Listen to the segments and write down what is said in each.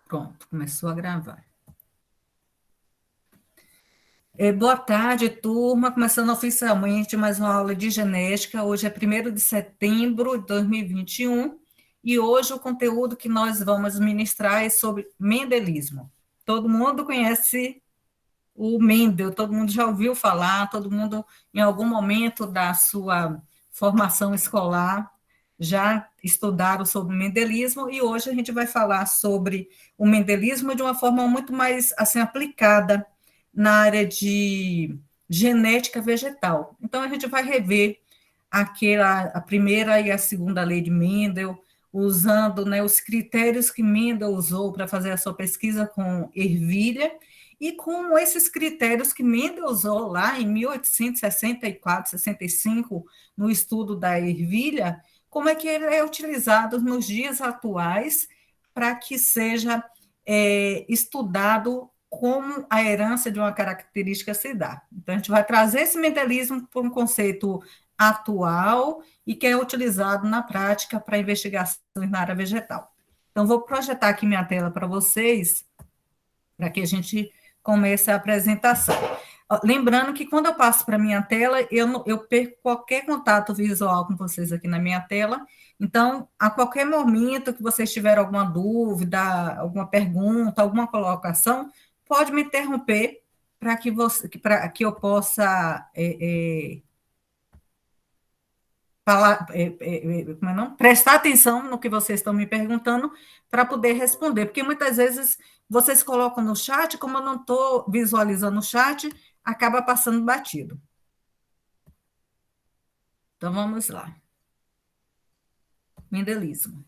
Pronto, começou a gravar. Boa tarde, turma. Começando oficialmente mais uma aula de genética. Hoje é 1º de setembro de 2021 e hoje o conteúdo que nós vamos ministrar é sobre mendelismo. Todo mundo conhece o Mendel, todo mundo já ouviu falar, todo mundo, em algum momento da sua formação escolar, já estudaram sobre o mendelismo, e hoje a gente vai falar sobre o mendelismo de uma forma muito mais assim, aplicada na área de genética vegetal. Então, a gente vai rever a primeira e a segunda lei de Mendel, usando, né, os critérios que Mendel usou para fazer a sua pesquisa com ervilha, e com esses critérios que Mendel usou lá em 1864, 65, no estudo da ervilha, como é que ele é utilizado nos dias atuais para que seja estudado como a herança de uma característica se dá. Então, a gente vai trazer esse mendelismo para um conceito atual e que é utilizado na prática para investigações na área vegetal. Então, vou projetar aqui minha tela para vocês, para que a gente comece a apresentação. Lembrando que quando eu passo para a minha tela, eu perco qualquer contato visual com vocês aqui na minha tela. Então, a qualquer momento que vocês tiverem alguma dúvida, alguma pergunta, alguma colocação, pode me interromper para que eu possa falar, como é não? Prestar atenção no que vocês estão me perguntando para poder responder, porque muitas vezes vocês colocam no chat, como eu não estou visualizando o chat, acaba passando batido. Então, vamos lá. Mendelismo.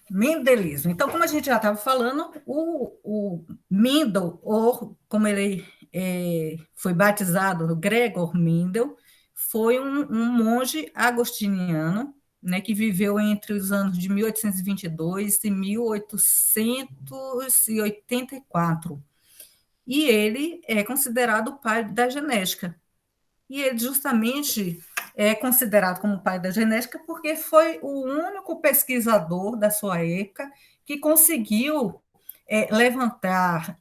Mendelismo. Então, como a gente já estava falando, o Mendel, ou como ele foi batizado, Gregor Mendel, foi um monge agostiniano, né, que viveu entre os anos de 1822 e 1884. E ele é considerado o pai da genética. E ele justamente é considerado como pai da genética porque foi o único pesquisador da sua época que conseguiu levantar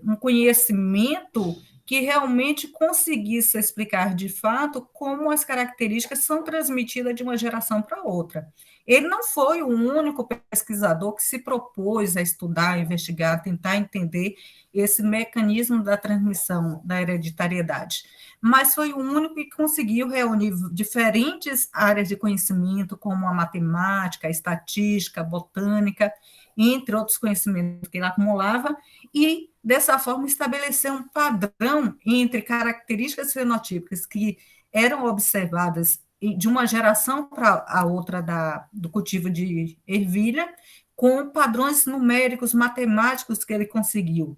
um conhecimento que realmente conseguisse explicar de fato como as características são transmitidas de uma geração para outra. Ele não foi o único pesquisador que se propôs a estudar, a investigar, a tentar entender esse mecanismo da transmissão da hereditariedade, mas foi o único que conseguiu reunir diferentes áreas de conhecimento, como a matemática, a estatística, a botânica, entre outros conhecimentos que ele acumulava, e, dessa forma, estabelecer um padrão entre características fenotípicas que eram observadas de uma geração para a outra do cultivo de ervilha, com padrões numéricos, matemáticos que ele conseguiu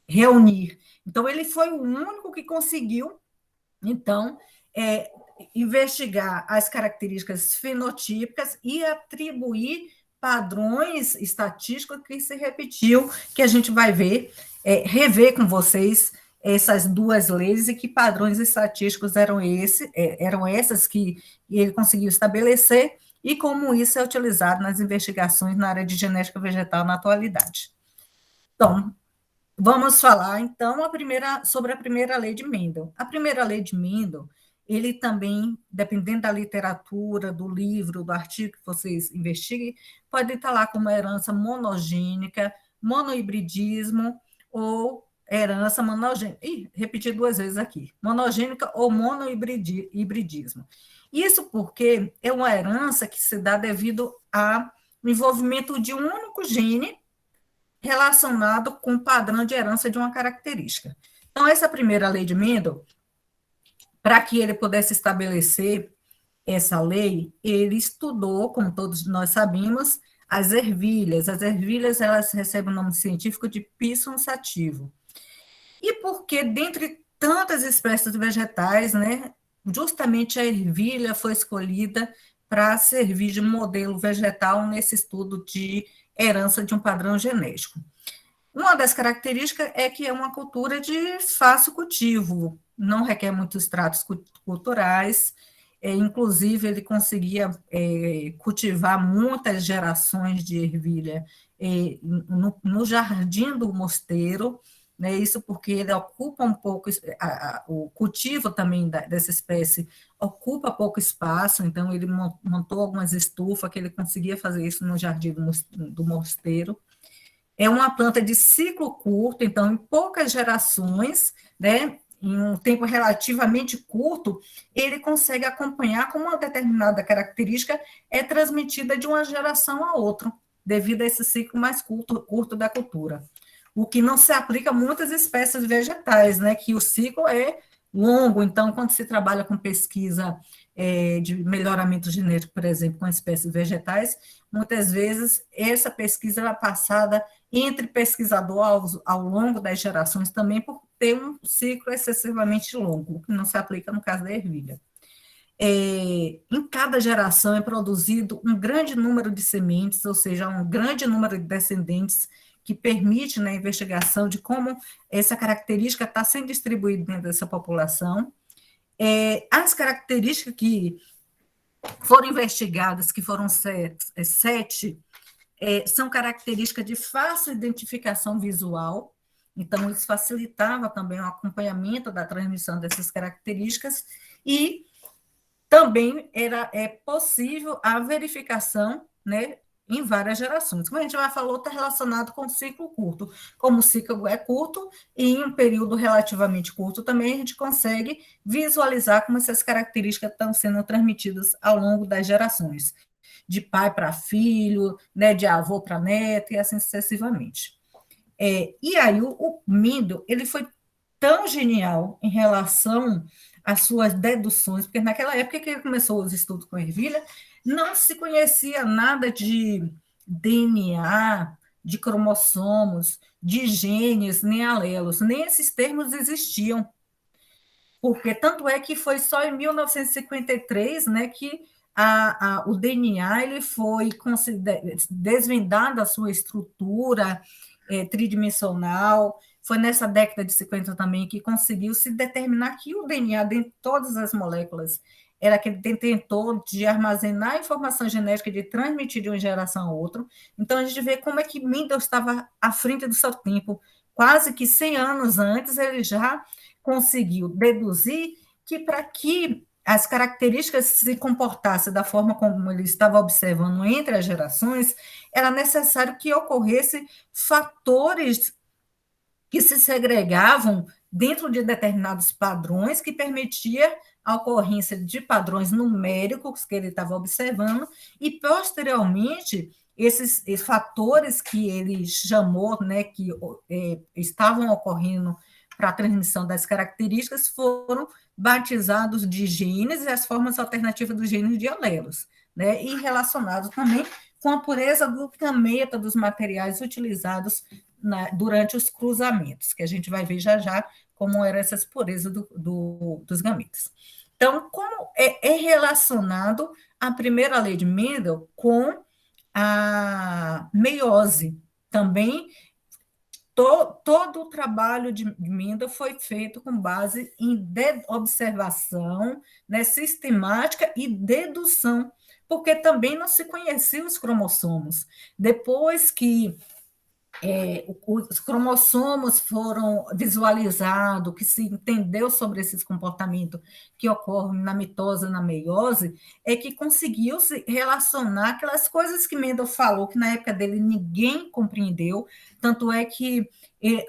reunir. Então, ele foi o único que conseguiu, então, investigar as características fenotípicas e atribuir padrões estatísticos que se repetiu, que a gente vai ver, rever com vocês essas duas leis e que padrões estatísticos eram essas que ele conseguiu estabelecer e como isso é utilizado nas investigações na área de genética vegetal na atualidade. Então, vamos falar, então, sobre a primeira lei de Mendel. A primeira lei de Mendel, ele também, dependendo da literatura, do livro, do artigo que vocês investiguem, pode estar lá como herança monogênica, monohibridismo ou herança monogênica. Ih, repeti duas vezes aqui. Monogênica ou monohibridismo. Isso porque é uma herança que se dá devido ao envolvimento de um único gene relacionado com o padrão de herança de uma característica. Então, essa primeira lei de Mendel, para que ele pudesse estabelecer essa lei, ele estudou, como todos nós sabemos, as ervilhas. As ervilhas, elas recebem o nome científico de Pisum sativo. E porque, dentre tantas espécies vegetais, né, justamente a ervilha foi escolhida para servir de modelo vegetal nesse estudo de herança de um padrão genético. Uma das características é que é uma cultura de fácil cultivo, não requer muitos tratos culturais, inclusive ele conseguia cultivar muitas gerações de ervilha no jardim do mosteiro, né, isso porque ele ocupa um pouco, o cultivo também dessa espécie ocupa pouco espaço, então ele montou algumas estufas que ele conseguia fazer isso no jardim do mosteiro. É uma planta de ciclo curto, então, em poucas gerações, né, em um tempo relativamente curto, ele consegue acompanhar como uma determinada característica é transmitida de uma geração a outra, devido a esse ciclo mais curto da cultura. O que não se aplica a muitas espécies vegetais, né, que o ciclo é longo, então, quando se trabalha com pesquisa de melhoramento genético, por exemplo, com espécies vegetais, muitas vezes essa pesquisa é passada entre pesquisadores ao longo das gerações também por ter um ciclo excessivamente longo, que não se aplica no caso da ervilha. Em cada geração é produzido um grande número de sementes, ou seja, um grande número de descendentes, que permite na investigação de como essa característica está sendo distribuída dentro dessa população. As características que foram investigadas, que foram sete, são características de fácil identificação visual, então isso facilitava também o acompanhamento da transmissão dessas características e também é possível a verificação, né, em várias gerações. Como a gente já falou, está relacionado com o ciclo curto. Como o ciclo é curto, e em um período relativamente curto também a gente consegue visualizar como essas características estão sendo transmitidas ao longo das gerações, de pai para filho, né, de avô para neto, e assim sucessivamente. E aí o Mendel, ele foi tão genial em relação às suas deduções, porque naquela época que ele começou os estudos com ervilha, não se conhecia nada de DNA, de cromossomos, de genes, nem alelos, nem esses termos existiam, porque tanto é que foi só em 1953, né, que o DNA ele foi desvendado a sua estrutura tridimensional. Foi nessa década de 50 também que conseguiu se determinar que o DNA, de todas as moléculas, era aquele detentor de armazenar a informação genética, de transmitir de uma geração a outra. Então, a gente vê como é que Mendel estava à frente do seu tempo. Quase que 100 anos antes, ele já conseguiu deduzir que para que as características se comportassem da forma como ele estava observando entre as gerações, era necessário que ocorresse fatores que se segregavam dentro de determinados padrões que permitia a ocorrência de padrões numéricos que ele estava observando e, posteriormente, esses fatores que ele chamou, né, que estavam ocorrendo para a transmissão das características, foram batizados de genes e as formas alternativas dos genes de alelos, né, e relacionados também com a pureza glutameta dos materiais utilizados durante os cruzamentos, que a gente vai ver já já como eram essas purezas dos gametas. Então, como é relacionado a primeira lei de Mendel com a meiose? Também todo o trabalho de Mendel foi feito com base em observação, né, sistemática e dedução, porque também não se conheciam os cromossomos. Depois que os cromossomos foram visualizados, que se entendeu sobre esses comportamentos que ocorrem na mitose e na meiose, é que conseguiu se relacionar aquelas coisas que Mendel falou, que na época dele ninguém compreendeu, tanto é que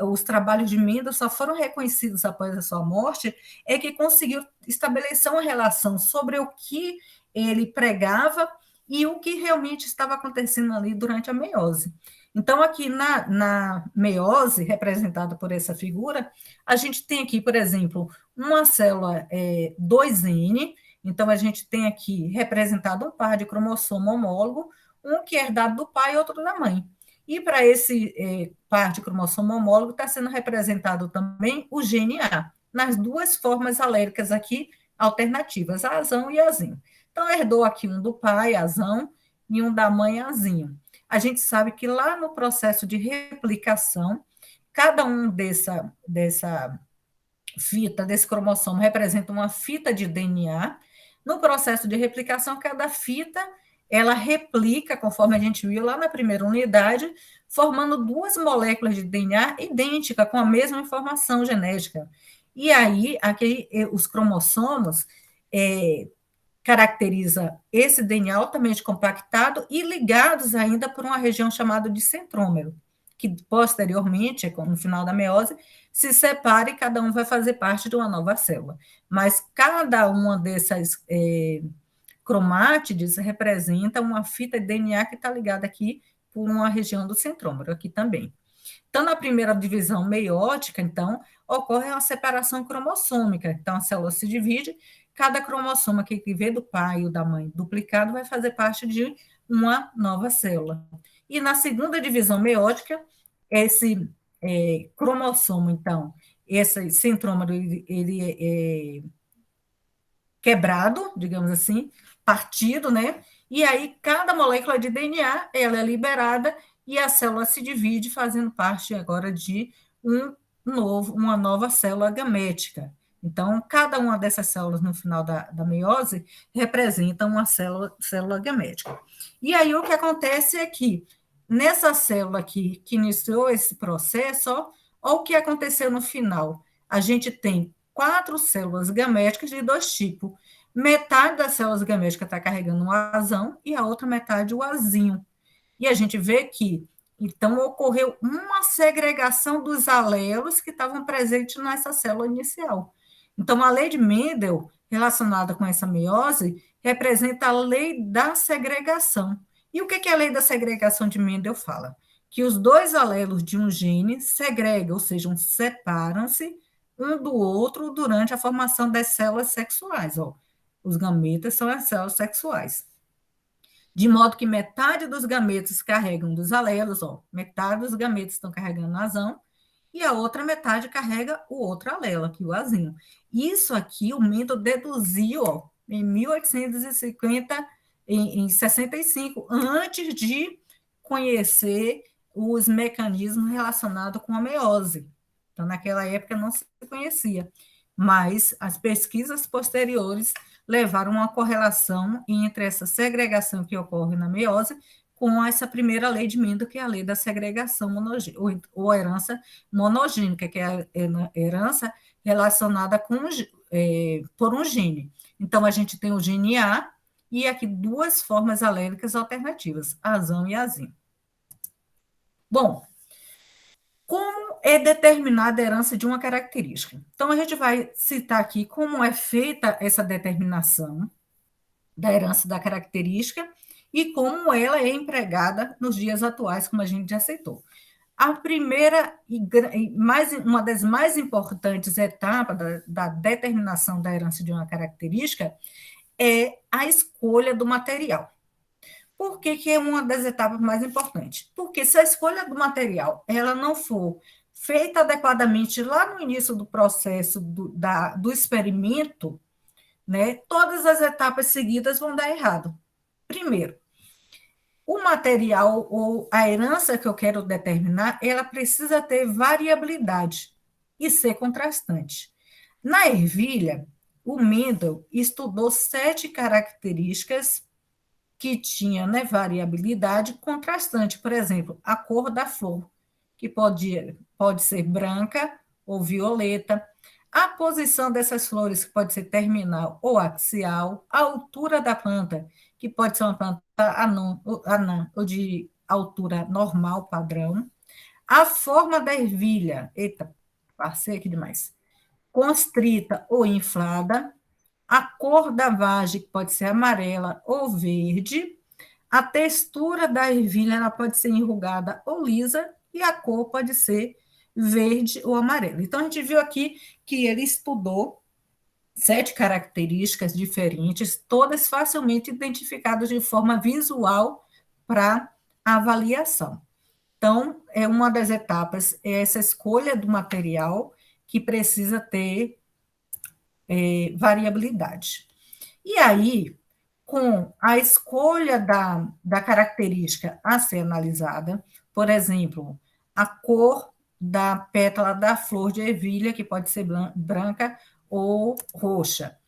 os trabalhos de Mendel só foram reconhecidos após a sua morte, é que conseguiu estabelecer uma relação sobre o que ele pregava e o que realmente estava acontecendo ali durante a meiose. Então, aqui na meiose, representada por essa figura, a gente tem aqui, por exemplo, uma célula 2N, então a gente tem aqui representado um par de cromossomo homólogo, um que é herdado do pai e outro da mãe. E para esse par de cromossomo homólogo está sendo representado também o gene A, nas duas formas aléricas aqui alternativas, azão e azinho. Então, herdou aqui um do pai, azão, e um da mãe, azinho. A gente sabe que lá no processo de replicação, cada um dessa fita, desse cromossomo, representa uma fita de DNA. No processo de replicação, cada fita ela replica, conforme a gente viu lá na primeira unidade, formando duas moléculas de DNA idênticas, com a mesma informação genética. E aí, aqui, os cromossomos caracteriza esse DNA altamente compactado e ligados ainda por uma região chamada de centrômero, que posteriormente, no final da meiose, se separa e cada um vai fazer parte de uma nova célula. Mas cada uma dessas cromátides representa uma fita de DNA que está ligada aqui por uma região do centrômero, aqui também. Então, na primeira divisão meiótica, então, ocorre uma separação cromossômica. Então, a célula se divide, cada cromossoma que vê do pai ou da mãe duplicado vai fazer parte de uma nova célula. E na segunda divisão meiótica, esse cromossomo, então, esse centrômero, ele é quebrado, digamos assim, partido, né? E aí cada molécula de DNA ela é liberada e a célula se divide, fazendo parte agora de uma nova célula gamética. Então, cada uma dessas células no final da meiose representa uma célula gamética. E aí o que acontece é que nessa célula aqui que iniciou esse processo, ó o que aconteceu no final. A gente tem 4 células gaméticas de 2 tipos. Metade das células gaméticas está carregando um azão e a outra metade o azinho. E a gente vê que, então, ocorreu uma segregação dos alelos que estavam presentes nessa célula inicial. Então, a lei de Mendel, relacionada com essa meiose, representa a lei da segregação. E o que a lei da segregação de Mendel fala? Que os dois alelos de um gene segregam, ou seja, separam-se um do outro durante a formação das células sexuais. Ó. Os gametas são as células sexuais. De modo que metade dos gametas carregam dos alelos, ó, metade dos gametas estão carregando o azão, e a outra metade carrega o outro alelo, aqui o azinho. Isso aqui o Mendel deduziu ó, em 1850, em 65, antes de conhecer os mecanismos relacionados com a meiose. Então, naquela época não se conhecia, mas as pesquisas posteriores levaram a uma correlação entre essa segregação que ocorre na meiose com essa primeira lei de Mendel, que é a lei da segregação ou herança monogênica, que é a herança relacionada por um gene. Então, a gente tem o gene A e aqui duas formas alérgicas alternativas, azão e azinho. Bom, como é determinada a herança de uma característica? Então, a gente vai citar aqui como é feita essa determinação da herança da característica e como ela é empregada nos dias atuais, como a gente já citou. A primeira e uma das mais importantes etapas da determinação da herança de uma característica é a escolha do material. Por que é uma das etapas mais importantes? Porque se a escolha do material ela não for feita adequadamente lá no início do processo do experimento, né, todas as etapas seguidas vão dar errado. Primeiro, o material ou a herança que eu quero determinar, ela precisa ter variabilidade e ser contrastante. Na ervilha, o Mendel estudou 7 características que tinha, né, variabilidade contrastante. Por exemplo, a cor da flor, que pode ser branca ou violeta, a posição dessas flores, que pode ser terminal ou axial, a altura da planta, que pode ser uma planta anã ou de altura normal, padrão, a forma da ervilha, eita, passei aqui demais, constrita ou inflada, a cor da vagem, que pode ser amarela ou verde, a textura da ervilha ela pode ser enrugada ou lisa, e a cor pode ser verde ou amarelo. Então, a gente viu aqui que ele estudou 7 características diferentes, todas facilmente identificadas de forma visual para avaliação. Então, é uma das etapas, é essa escolha do material que precisa ter variabilidade. E aí, com a escolha da característica a ser analisada, por exemplo, a cor da pétala da flor de ervilha, que pode ser branca ou roxa.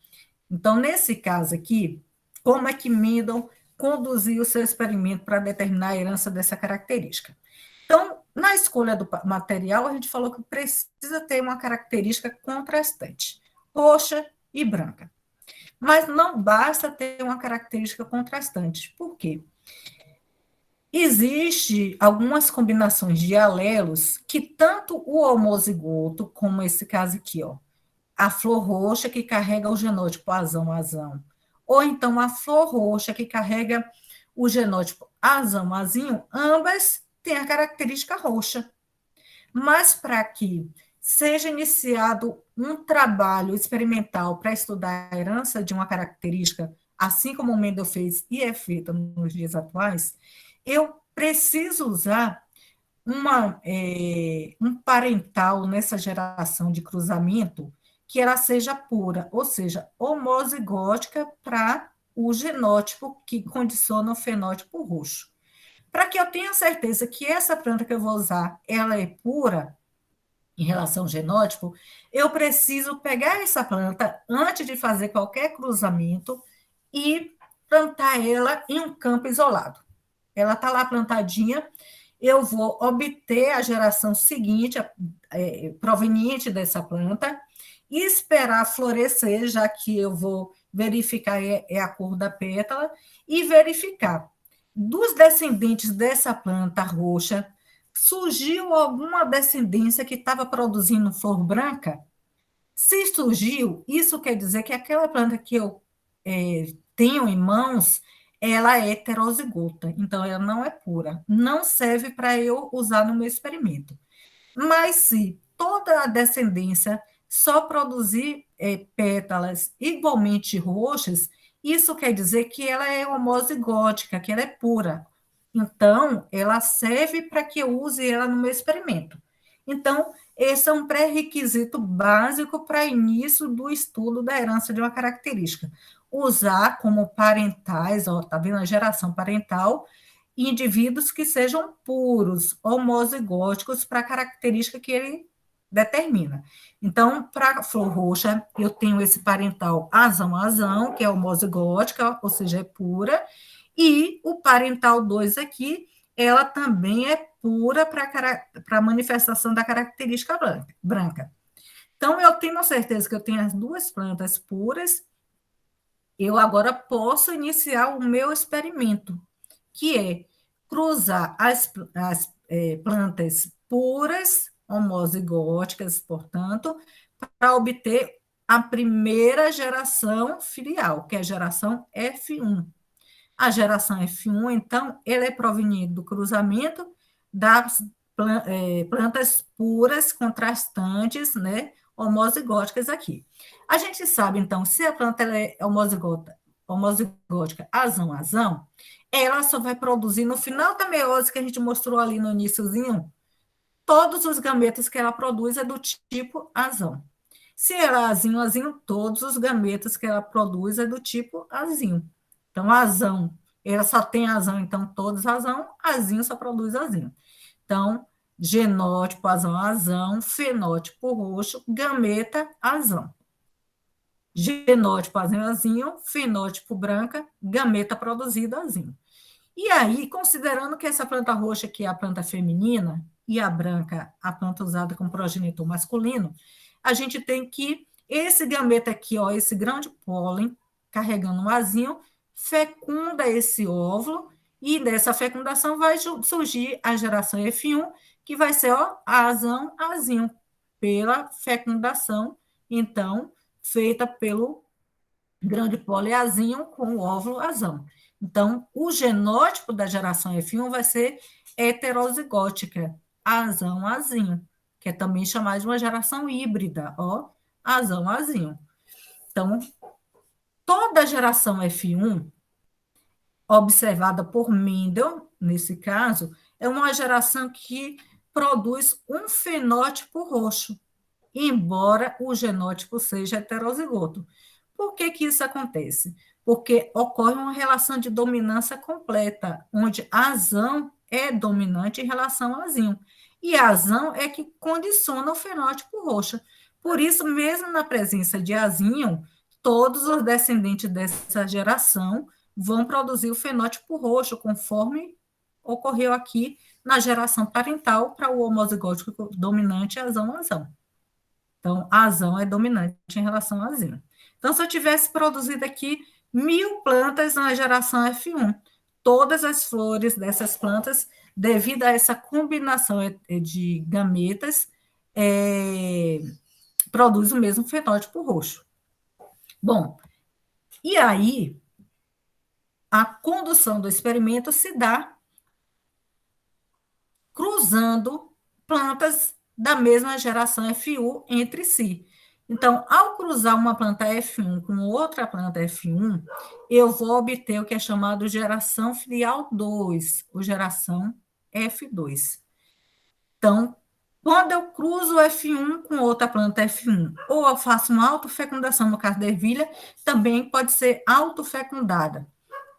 Então, nesse caso aqui, como é que Mendel conduziu o seu experimento para determinar a herança dessa característica? Então, na escolha do material, a gente falou que precisa ter uma característica contrastante, roxa e branca. Mas não basta ter uma característica contrastante. Por quê? Existem algumas combinações de alelos que tanto o homozigoto, como esse caso aqui, ó, a flor roxa que carrega o genótipo azão-azão, ou então a flor roxa que carrega o genótipo azão-azinho, ambas têm a característica roxa. Mas para que seja iniciado um trabalho experimental para estudar a herança de uma característica, assim como o Mendel fez e é feita nos dias atuais, eu preciso usar um parental nessa geração de cruzamento que ela seja pura, ou seja, homozigótica para o genótipo que condiciona o fenótipo roxo. Para que eu tenha certeza que essa planta que eu vou usar, ela é pura em relação ao genótipo, eu preciso pegar essa planta antes de fazer qualquer cruzamento e plantar ela em um campo isolado. Ela está lá plantadinha, eu vou obter a geração seguinte, proveniente dessa planta, e esperar florescer, já que eu vou verificar a cor da pétala, e verificar. Dos descendentes dessa planta roxa, surgiu alguma descendência que estava produzindo flor branca? Se surgiu, isso quer dizer que aquela planta que eu tenho em mãos, ela é heterozigota, então ela não é pura, não serve para eu usar no meu experimento. Mas se toda a descendência só produzir pétalas igualmente roxas, isso quer dizer que ela é homozigótica, que ela é pura. Então, ela serve para que eu use ela no meu experimento. Então, esse é um pré-requisito básico para início do estudo da herança de uma característica. Usar como parentais, ó, tá vendo a geração parental, indivíduos que sejam puros, homozigóticos para a característica que ele determina. Então, para a flor roxa, eu tenho esse parental azão-azão, que é homozigótica, ou seja, é pura, e o parental 2 aqui, ela também é pura para a manifestação da característica branca. Então, eu tenho certeza que eu tenho as duas plantas puras, eu agora posso iniciar o meu experimento, que é cruzar as plantas puras, homozigóticas, portanto, para obter a primeira geração filial, que é a geração F1. A geração F1, então, ela é proveniente do cruzamento das plantas puras, contrastantes, né, homozigóticas aqui. A gente sabe, então, se a planta ela é homozigótica azão-azão, ela só vai produzir no final da meiose que a gente mostrou ali no iníciozinho, todos os gametas que ela produz é do tipo azão. Se ela é azinho, todos os gametas que ela produz é do tipo azinho. Então, azão, ela só tem azão, então todos azão, azinho só produz azinho. Então, genótipo azão, azão, fenótipo roxo, gameta azão. Genótipo azão, azinho, fenótipo branca, gameta produzido azinho. E aí, considerando que essa planta roxa aqui é a planta feminina e a branca a planta usada como progenitor masculino, a gente tem que esse gameta aqui, ó, esse grão de pólen, carregando um azinho, fecunda esse óvulo e dessa fecundação vai surgir a geração F1, que vai ser, ó, azão, azinho, pela fecundação, então, feita pelo grão de pólen azinho com o óvulo azão. Então, o genótipo da geração F1 vai ser heterozigótica, azão-azinho, que é também chamada de uma geração híbrida, ó, azão-azinho. Então, toda a geração F1, observada por Mendel, nesse caso, é uma geração que produz um fenótipo roxo, embora o genótipo seja heterozigoto. Por que que isso acontece? Porque ocorre uma relação de dominância completa, onde azão é dominante em relação a azinho. E a azão é que condiciona o fenótipo roxo. Por isso, mesmo na presença de azinho, todos os descendentes dessa geração vão produzir o fenótipo roxo, conforme ocorreu aqui na geração parental para o homozigótico dominante azão-azão. Então, a azão é dominante em relação ao azinho. Então, se eu tivesse produzido aqui 1.000 plantas na geração F1, todas as flores dessas plantas, devido a essa combinação de gametas, produz o mesmo fenótipo roxo. Bom, e aí a condução do experimento se dá cruzando plantas da mesma geração F1 entre si. Então, ao cruzar uma planta F1 com outra planta F1, eu vou obter o que é chamado geração filial 2, ou geração F2. Então, quando eu cruzo o F1 com outra planta F1, ou eu faço uma autofecundação, no caso da ervilha, também pode ser autofecundada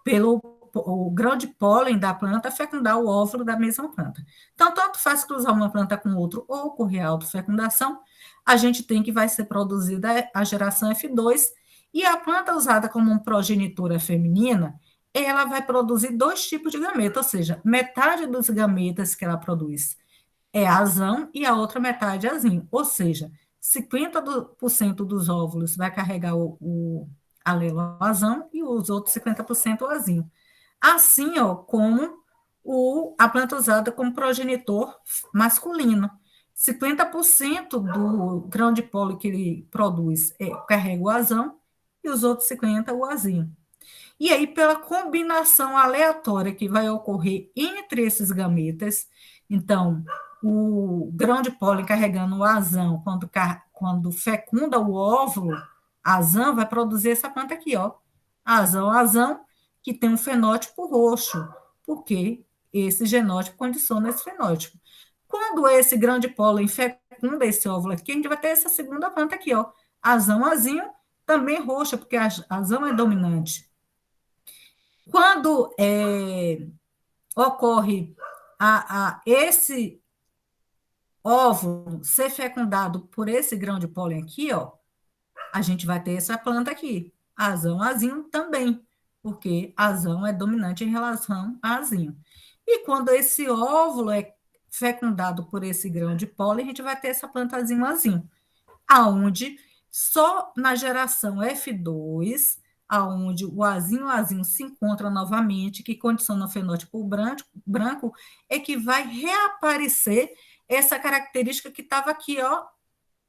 pelo o grão de pólen da planta fecundar o óvulo da mesma planta. Então, tanto faz cruzar uma planta com outra ou ocorrer a autofecundação, a gente tem que vai ser produzida a geração F2, e a planta usada como uma progenitora feminina, ela vai produzir dois tipos de gameta, ou seja, metade dos gametas que ela produz é azão e a outra metade é azinho, ou seja, 50% dos óvulos vai carregar o alelo azão e os outros 50% o azinho. Assim, ó, como a planta usada como progenitor masculino. 50% do grão de pólen que ele produz carrega o azão e os outros 50% o azinho. E aí, pela combinação aleatória que vai ocorrer entre esses gametas, então, o grão de pólen carregando o azão, quando fecunda o óvulo, a azão vai produzir essa planta aqui, ó. Azão, que tem um fenótipo roxo, porque esse genótipo condiciona esse fenótipo. Quando esse grão de pólen fecunda esse óvulo aqui, a gente vai ter essa segunda planta aqui, ó. Azinho, também roxa, porque a azão é dominante. Quando ocorre esse óvulo ser fecundado por esse grão de pólen aqui, ó, a gente vai ter essa planta aqui, azinho também, porque azão é dominante em relação a azinho. E quando esse óvulo é fecundado por esse grão de pólen, a gente vai ter essa planta azinho, aonde só na geração F2, aonde o azinho se encontra novamente, que condiciona o fenótipo branco, é que vai reaparecer essa característica que estava aqui, ó,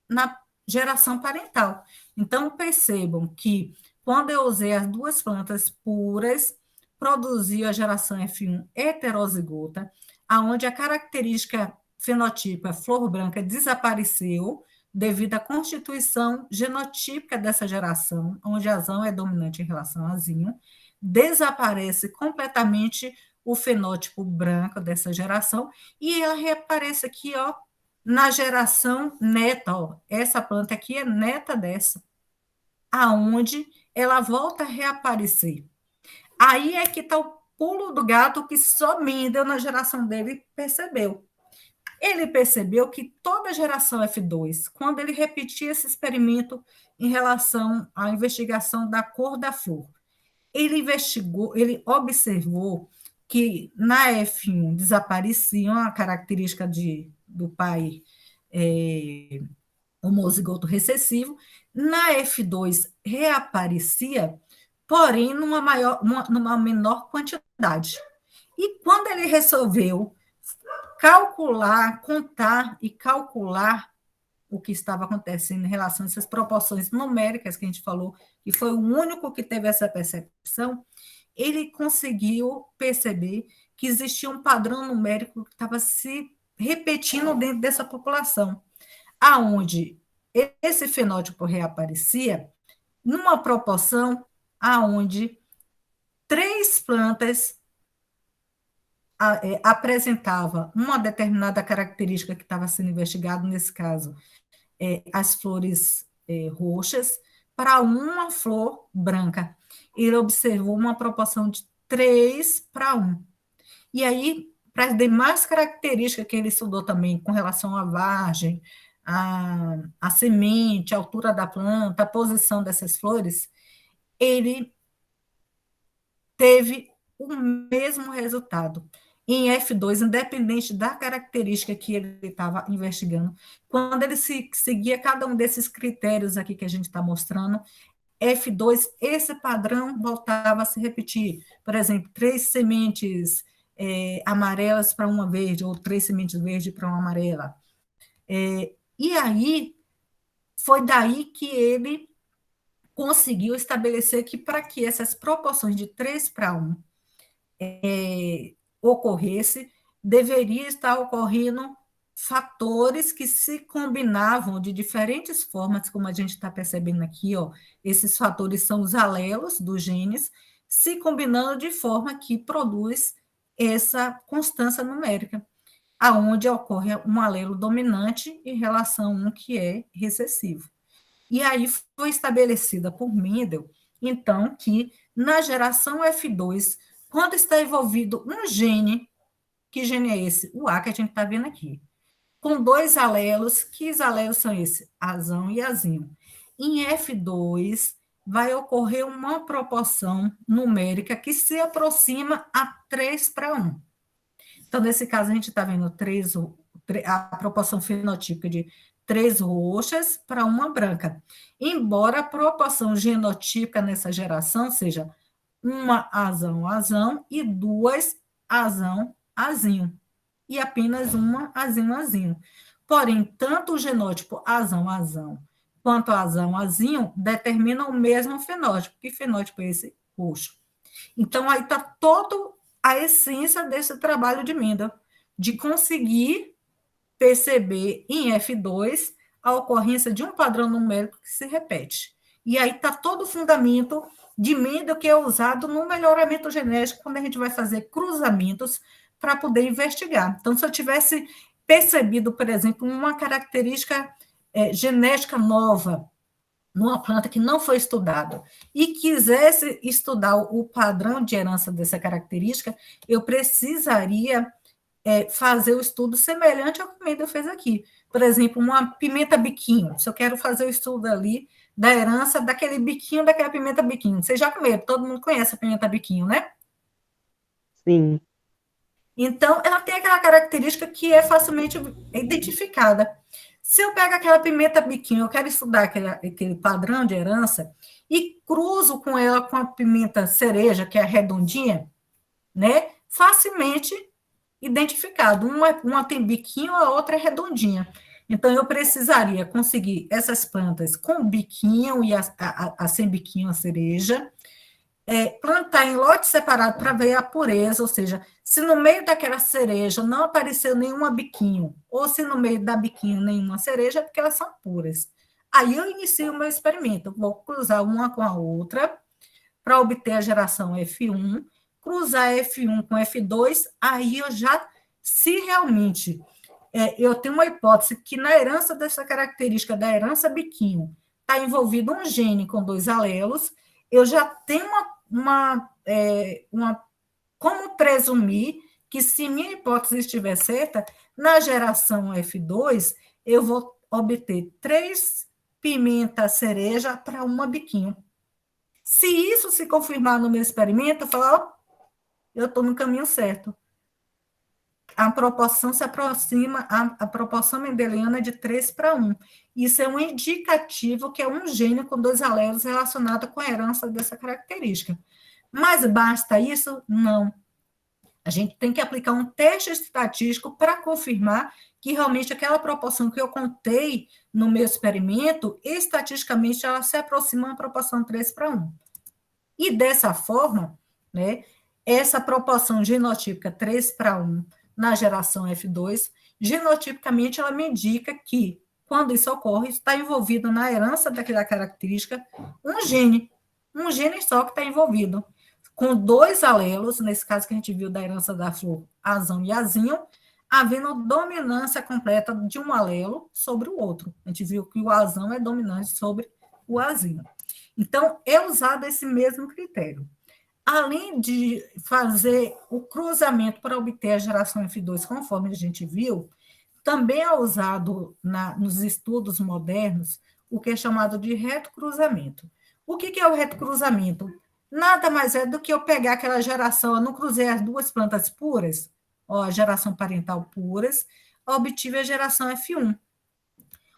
na geração parental. Então, percebam que quando eu usei as duas plantas puras, produziu a geração F1 heterozigota, aonde a característica fenotípica flor branca desapareceu devido à constituição genotípica dessa geração, onde a azão é dominante em relação a azinho, desaparece completamente o fenótipo branco dessa geração e ela reaparece aqui, ó, na geração neta, ó, essa planta aqui é neta dessa, aonde ela volta a reaparecer. Aí é que está o pulo do gato que só Mendel, na geração dele, percebeu. Ele percebeu que toda a geração F2, quando ele repetia esse experimento em relação à investigação da cor da flor, ele observou que na F1 desaparecia a característica do pai homozigoto recessivo, na F2 reaparecia, porém numa menor quantidade. E quando ele resolveu contar e calcular o que estava acontecendo em relação a essas proporções numéricas que a gente falou, que foi o único que teve essa percepção, ele conseguiu perceber que existia um padrão numérico que estava se repetindo dentro dessa população, aonde esse fenótipo reaparecia numa proporção aonde 3 plantas apresentava uma determinada característica que estava sendo investigada, nesse caso, as flores roxas, para uma flor branca. Ele observou uma proporção de 3 para 1. E aí, para as demais características que ele estudou também, com relação à vargem, à semente, a altura da planta, a posição dessas flores, ele teve o mesmo resultado em F2, independente da característica que ele estava investigando. Quando ele seguia cada um desses critérios aqui que a gente está mostrando, F2, esse padrão voltava a se repetir. Por exemplo, 3 sementes amarelas para uma verde, ou 3 sementes verdes para uma amarela. E aí, foi daí que ele conseguiu estabelecer que, para que essas proporções de 3 para 1 ocorresse, deveria estar ocorrendo fatores que se combinavam de diferentes formas, como a gente está percebendo aqui, ó, esses fatores são os alelos dos genes, se combinando de forma que produz essa constância numérica, aonde ocorre um alelo dominante em relação a um que é recessivo. E aí foi estabelecida por Mendel, então, que na geração F2, quando está envolvido um gene, que gene é esse? O A que a gente está vendo aqui, com 2 alelos, que alelos são esses? Azão e azinho. Em F2, vai ocorrer uma proporção numérica que se aproxima a 3 para 1. Então, nesse caso, a gente está vendo a proporção fenotípica de 3 roxas para 1 branca. Embora a proporção genotípica nessa geração seja 1 azão e 2 azão-azinho. E apenas 1 azinho-azinho. Porém, tanto o genótipo azão-azão quanto azão-azinho determinam o mesmo fenótipo. Que fenótipo é esse? Roxo. Então, aí está toda a essência desse trabalho de Mendel, de conseguir perceber em F2 a ocorrência de um padrão numérico que se repete. E aí está todo o fundamento de Mendel que é usado no melhoramento genético, quando a gente vai fazer cruzamentos para poder investigar. Então, se eu tivesse percebido, por exemplo, uma característica genética nova numa planta que não foi estudada e quisesse estudar o padrão de herança dessa característica, eu precisaria fazer o estudo semelhante ao que o Mendel fez aqui. Por exemplo, uma pimenta biquinho. Se eu quero fazer o estudo ali da herança daquele biquinho, daquela pimenta biquinho. Vocês já comeram, todo mundo conhece a pimenta biquinho, né? Sim. Então, ela tem aquela característica que é facilmente identificada. Se eu pego aquela pimenta biquinho, eu quero estudar aquele padrão de herança e cruzo com ela com a pimenta cereja, que é redondinha, né? Facilmente identificado. Uma tem biquinho, a outra é redondinha. Então, eu precisaria conseguir essas plantas com biquinho e a sem biquinho, a cereja, plantar em lote separado para ver a pureza, ou seja, se no meio daquela cereja não apareceu nenhuma biquinho, ou se no meio da biquinho nenhuma cereja, é porque elas são puras. Aí eu inicio o meu experimento, vou cruzar uma com a outra para obter a geração F1, cruzar F1 com F2, aí eu já, se realmente eu tenho uma hipótese que na herança dessa característica da herança biquinho está envolvido um gene com 2 alelos, eu já tenho como presumir que, se minha hipótese estiver certa, na geração F2, eu vou obter 3 pimenta cereja para uma biquinho. Se isso se confirmar no meu experimento, eu falo, eu estou no caminho certo. A proporção se aproxima, a proporção mendeliana é de 3 para 1. Isso é um indicativo que é um gene com 2 alelos relacionado com a herança dessa característica. Mas basta isso? Não. A gente tem que aplicar um teste estatístico para confirmar que realmente aquela proporção que eu contei no meu experimento, estatisticamente, ela se aproxima da proporção 3 para 1. E dessa forma, né, essa proporção genotípica 3 para 1 na geração F2, genotipicamente ela me indica que, quando isso ocorre, está envolvido na herança daquela característica um gene só que está envolvido, com 2 alelos, nesse caso que a gente viu da herança da flor, azão e azinho, havendo dominância completa de um alelo sobre o outro. A gente viu que o azão é dominante sobre o azinho. Então, é usado esse mesmo critério. além de fazer o cruzamento para obter a geração F2, conforme a gente viu, também é usado nos estudos modernos o que é chamado de retocruzamento. O que é o retocruzamento? Nada mais é do que eu pegar aquela geração, eu não cruzei as duas plantas puras, ó, a geração parental puras, obtive a geração F1.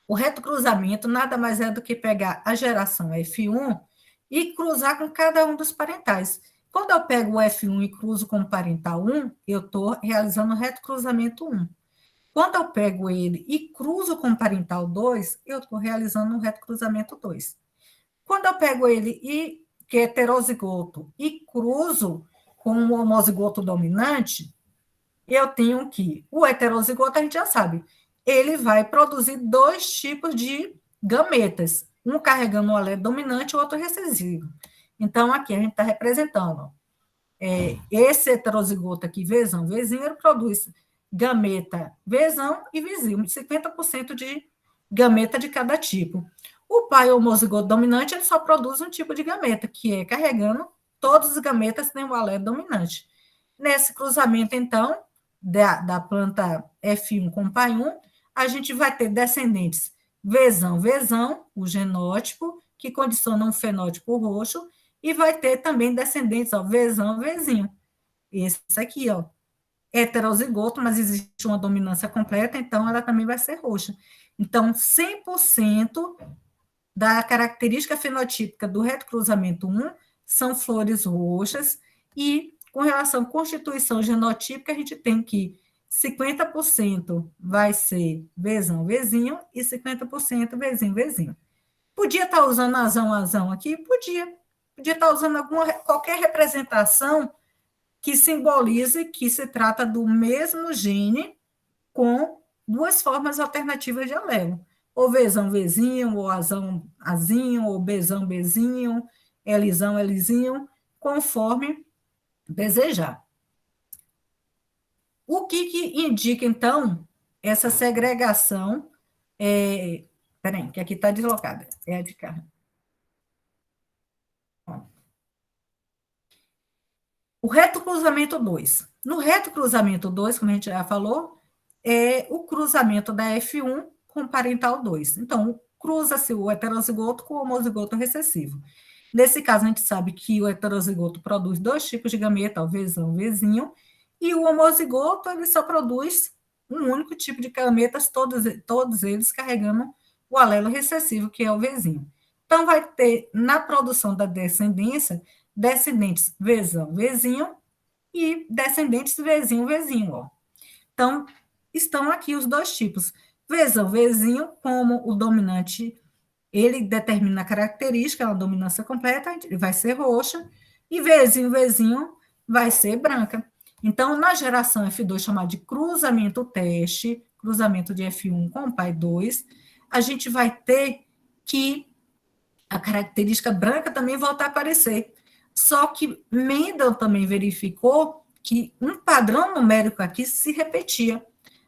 O retocruzamento nada mais é do que pegar a geração F1 e cruzar com cada um dos parentais. Quando eu pego o F1 e cruzo com o parental 1, eu estou realizando o retocruzamento 1. Quando eu pego ele e cruzo com o parental 2, eu estou realizando o retocruzamento 2. Quando eu pego ele que é heterozigoto e cruzo com o homozigoto dominante, eu tenho que o heterozigoto, a gente já sabe, ele vai produzir dois tipos de gametas, um carregando o alelo dominante e o outro recessivo. Então, aqui a gente está representando esse heterozigoto aqui, Vzão, Vzinho, ele produz gameta Vzão e Vzinho, 50% de gameta de cada tipo. O pai homozigoto dominante, ele só produz um tipo de gameta, que é carregando todos os gametas que têm o alelo dominante. Nesse cruzamento, então, da planta F1 com pai 1, a gente vai ter descendentes Vzão, Vzão, o genótipo, que condiciona um fenótipo roxo, e vai ter também descendentes, ó, Vzão, Vzinho. Esse aqui, ó, heterozigoto, mas existe uma dominância completa, então ela também vai ser roxa. Então, 100% da característica fenotípica do retocruzamento 1 são flores roxas, e com relação à constituição genotípica, a gente tem que 50% vai ser Vzão, Vzinho, e 50% Vzinho, Vzinho. Podia estar usando azão, azão aqui? Podia. Podia estar usando qualquer representação que simbolize que se trata do mesmo gene com duas formas alternativas de alelo. Ou Vzão, Vzinho, ou azão, azinho, ou Bzão, Bzinho, Lzão, Lzinho, conforme desejar. O que indica, então, essa segregação? Peraí, que aqui está deslocada. É a de cá. O retocruzamento 2. No retocruzamento 2, como a gente já falou, é o cruzamento da F1 com o parental 2. Então, cruza-se o heterozigoto com o homozigoto recessivo. Nesse caso, a gente sabe que o heterozigoto produz dois tipos de gameta, o Vzão, Vzinho, e o homozigoto ele só produz um único tipo de gametas, todos eles carregando o alelo recessivo, que é o Vzinho. Então, vai ter, na produção da descendência, descendentes Vzão, Vzinho e descendentes Vzinho, Vzinho. Ó. Então, estão aqui os dois tipos. Vzão, Vzinho, como o dominante, ele determina a característica, a dominância completa, ele vai ser roxa, e Vzinho, Vzinho vai ser branca. Então, na geração F2, chamada de cruzamento teste, cruzamento de F1 com o pai 2, a gente vai ter que a característica branca também volta a aparecer. Só que Mendel também verificou que um padrão numérico aqui se repetia,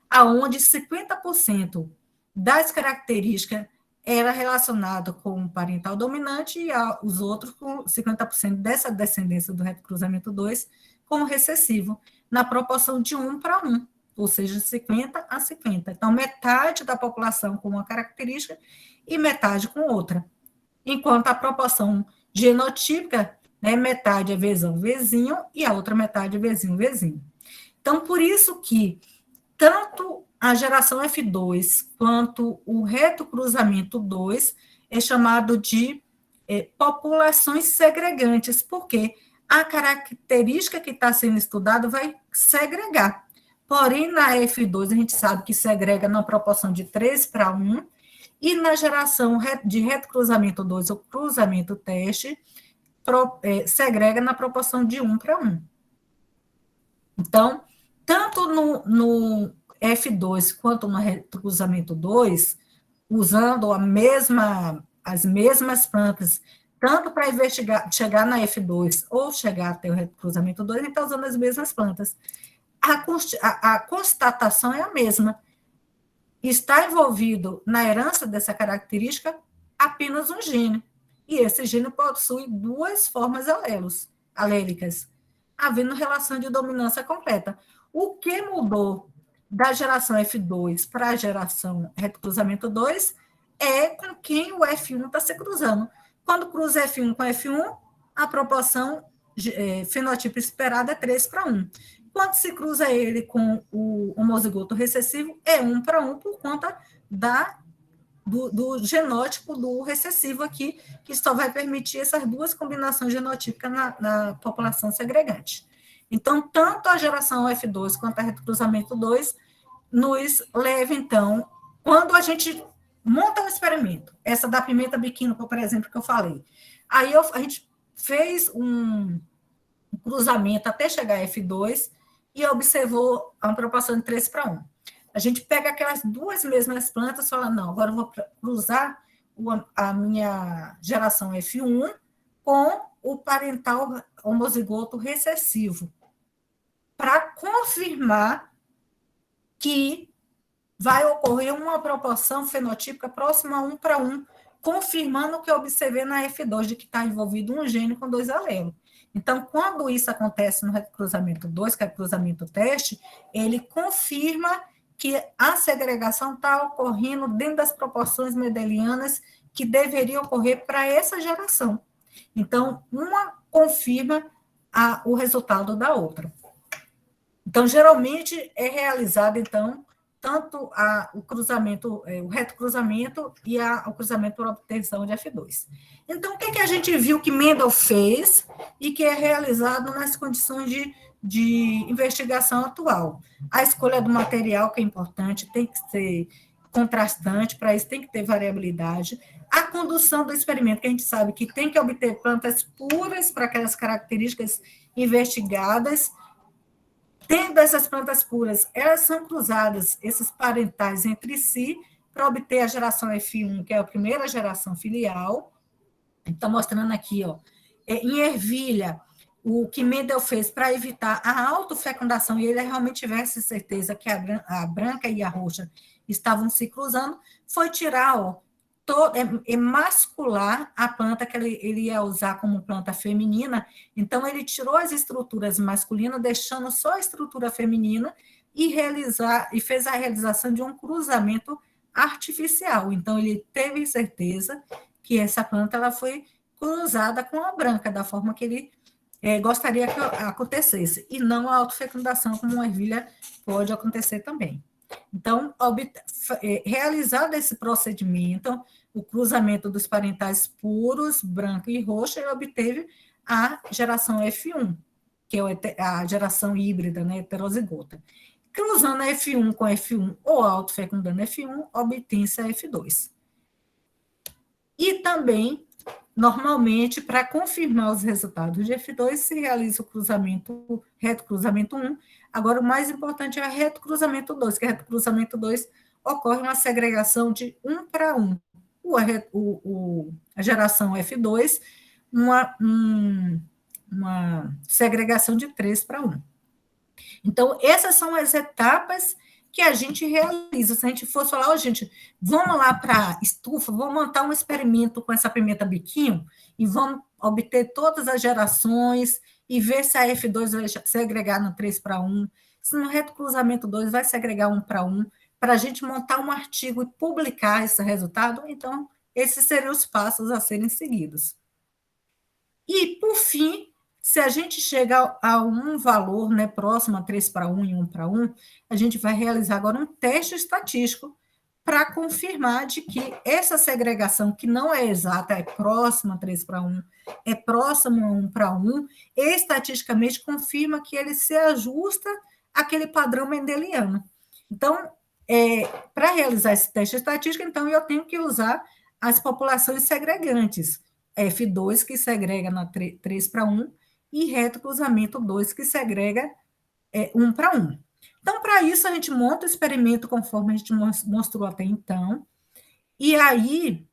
aonde 50% das características era relacionado com o parental dominante e os outros com 50% dessa descendência do retocruzamento 2 com o recessivo, na proporção de 1 para 1, ou seja, 50 a 50. Então, metade da população com uma característica e metade com outra. Enquanto a proporção genotípica, né, metade é Vzão, Vzinho, e a outra metade é Vzinho, Vzinho. Então, por isso que tanto a geração F2 quanto o retocruzamento 2 é chamado de populações segregantes, porque a característica que está sendo estudada vai segregar. Porém, na F2, a gente sabe que segrega na proporção de 3 para 1, e na geração de retocruzamento 2, o cruzamento teste, segrega na proporção de 1 para 1. Então, tanto no F2 quanto no retocruzamento 2, usando as mesmas plantas, tanto para chegar na F2 ou chegar até o retocruzamento 2, a gente está usando as mesmas plantas. A constatação é a mesma. Está envolvido na herança dessa característica apenas um gene. E esse gene possui duas formas alelos. aléricas, havendo relação de dominância completa. O que mudou da geração F2 para a geração retrocruzamento 2 é com quem o F1 está se cruzando. Quando cruza F1 com F1, a proporção fenotipo esperada é 3:1. Quando se cruza ele com o homozigoto recessivo, é 1:1 por conta do genótipo do recessivo aqui, que só vai permitir essas duas combinações genotípicas na população segregante. Então, tanto a geração F2 quanto a retrocruzamento 2 nos leva, então, quando a gente monta um experimento, essa da pimenta biquíni, por exemplo, que eu falei, aí a gente fez um cruzamento até chegar a F2 e observou a proporção de 3:1. A gente pega aquelas duas mesmas plantas e fala, não, agora eu vou cruzar a minha geração F1 com o parental homozigoto recessivo, para confirmar que vai ocorrer uma proporção fenotípica próxima a 1:1, confirmando o que eu observei na F2, de que está envolvido um gene com 2 alelos. Então, quando isso acontece no cruzamento 2, que é o cruzamento teste, ele confirma que a segregação está ocorrendo dentro das proporções mendelianas que deveriam ocorrer para essa geração. Então, uma confirma o resultado da outra. Então, geralmente, é realizado, então, tanto o cruzamento, o retrocruzamento e o cruzamento por obtenção de F2. Então, o que a gente viu que Mendel fez e que é realizado nas condições de investigação atual? A escolha do material, que é importante, tem que ser contrastante, para isso tem que ter variabilidade. A condução do experimento, que a gente sabe que tem que obter plantas puras para aquelas características investigadas. Tendo essas plantas puras, elas são cruzadas, esses parentais entre si, para obter a geração F1, que é a primeira geração filial. Está mostrando aqui, ó, em ervilha, o que Mendel fez para evitar a autofecundação, e ele realmente tivesse certeza que a branca e a roxa estavam se cruzando, foi tirar, ó, mascular a planta que ele ia usar como planta feminina. Então, ele tirou as estruturas masculinas, deixando só a estrutura feminina e fez a realização de um cruzamento artificial. Então, ele teve certeza que essa planta ela foi cruzada com a branca, da forma que ele gostaria que acontecesse, e não a autofecundação, como uma ervilha pode acontecer também. Então, realizado esse procedimento, o cruzamento dos parentais puros, branco e roxo, ele obteve a geração F1, que é a geração híbrida, né, heterozigota. Cruzando a F1 com F1 ou autofecundando F1, obtém-se a F2. E também, normalmente, para confirmar os resultados de F2, se realiza o retrocruzamento 1. Agora, o mais importante é o retrocruzamento 2, que o retrocruzamento 2 ocorre uma segregação de 1:1. A geração F2, uma segregação de 3:1. Então, essas são as etapas que a gente realiza. Se a gente fosse falar, gente, vamos lá para a estufa, vamos montar um experimento com essa pimenta biquinho e vamos obter todas as gerações e ver se a F2 vai segregar no 3:1, se no retrocruzamento 2 vai segregar 1:1, para a gente montar um artigo e publicar esse resultado. Então, esses seriam os passos a serem seguidos. E, por fim, se a gente chega a um valor, né, próximo a 3:1 e 1:1, a gente vai realizar agora um teste estatístico para confirmar de que essa segregação, que não é exata, é próxima a 3:1, é próximo a 1:1, estatisticamente confirma que ele se ajusta àquele padrão mendeliano. Então, para realizar esse teste estatístico, então, eu tenho que usar as populações segregantes, F2, que segrega na 3:1, e retrocruzamento 2, que segrega 1:1. Então, para isso, a gente monta o experimento conforme a gente mostrou até então, e aí,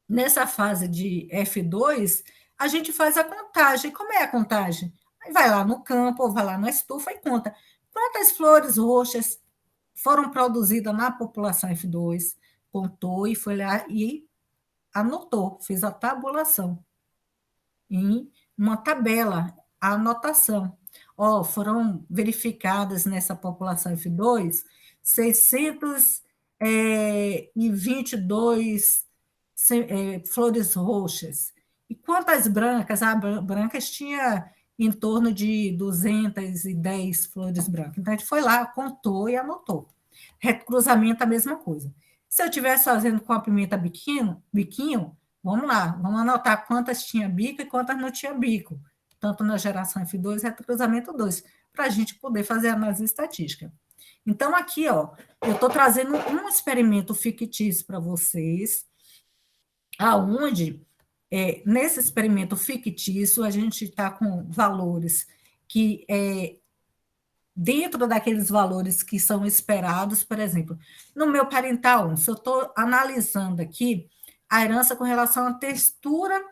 nessa fase de F2, a gente faz a contagem. Como é a contagem? Aí vai lá no campo, ou vai lá na estufa e conta quantas flores roxas foram produzidas na população F2, contou e foi lá e anotou, fez a tabulação em uma tabela a anotação. Foram verificadas nessa população F2 622 flores roxas. E quantas brancas? Brancas tinha em torno de 210 flores brancas. Então, a gente foi lá, contou e anotou. Recruzamento, a mesma coisa. Se eu estivesse fazendo com a pimenta biquinho, vamos lá, vamos anotar quantas tinha bico e quantas não tinha bico, tanto na geração F2 e recruzamento 2, para a gente poder fazer a análise estatística. Então, aqui, eu estou trazendo um experimento fictício para vocês, aonde, nesse experimento fictício, a gente está com valores que, dentro daqueles valores que são esperados, por exemplo, no meu parental 1, se eu estou analisando aqui a herança com relação à textura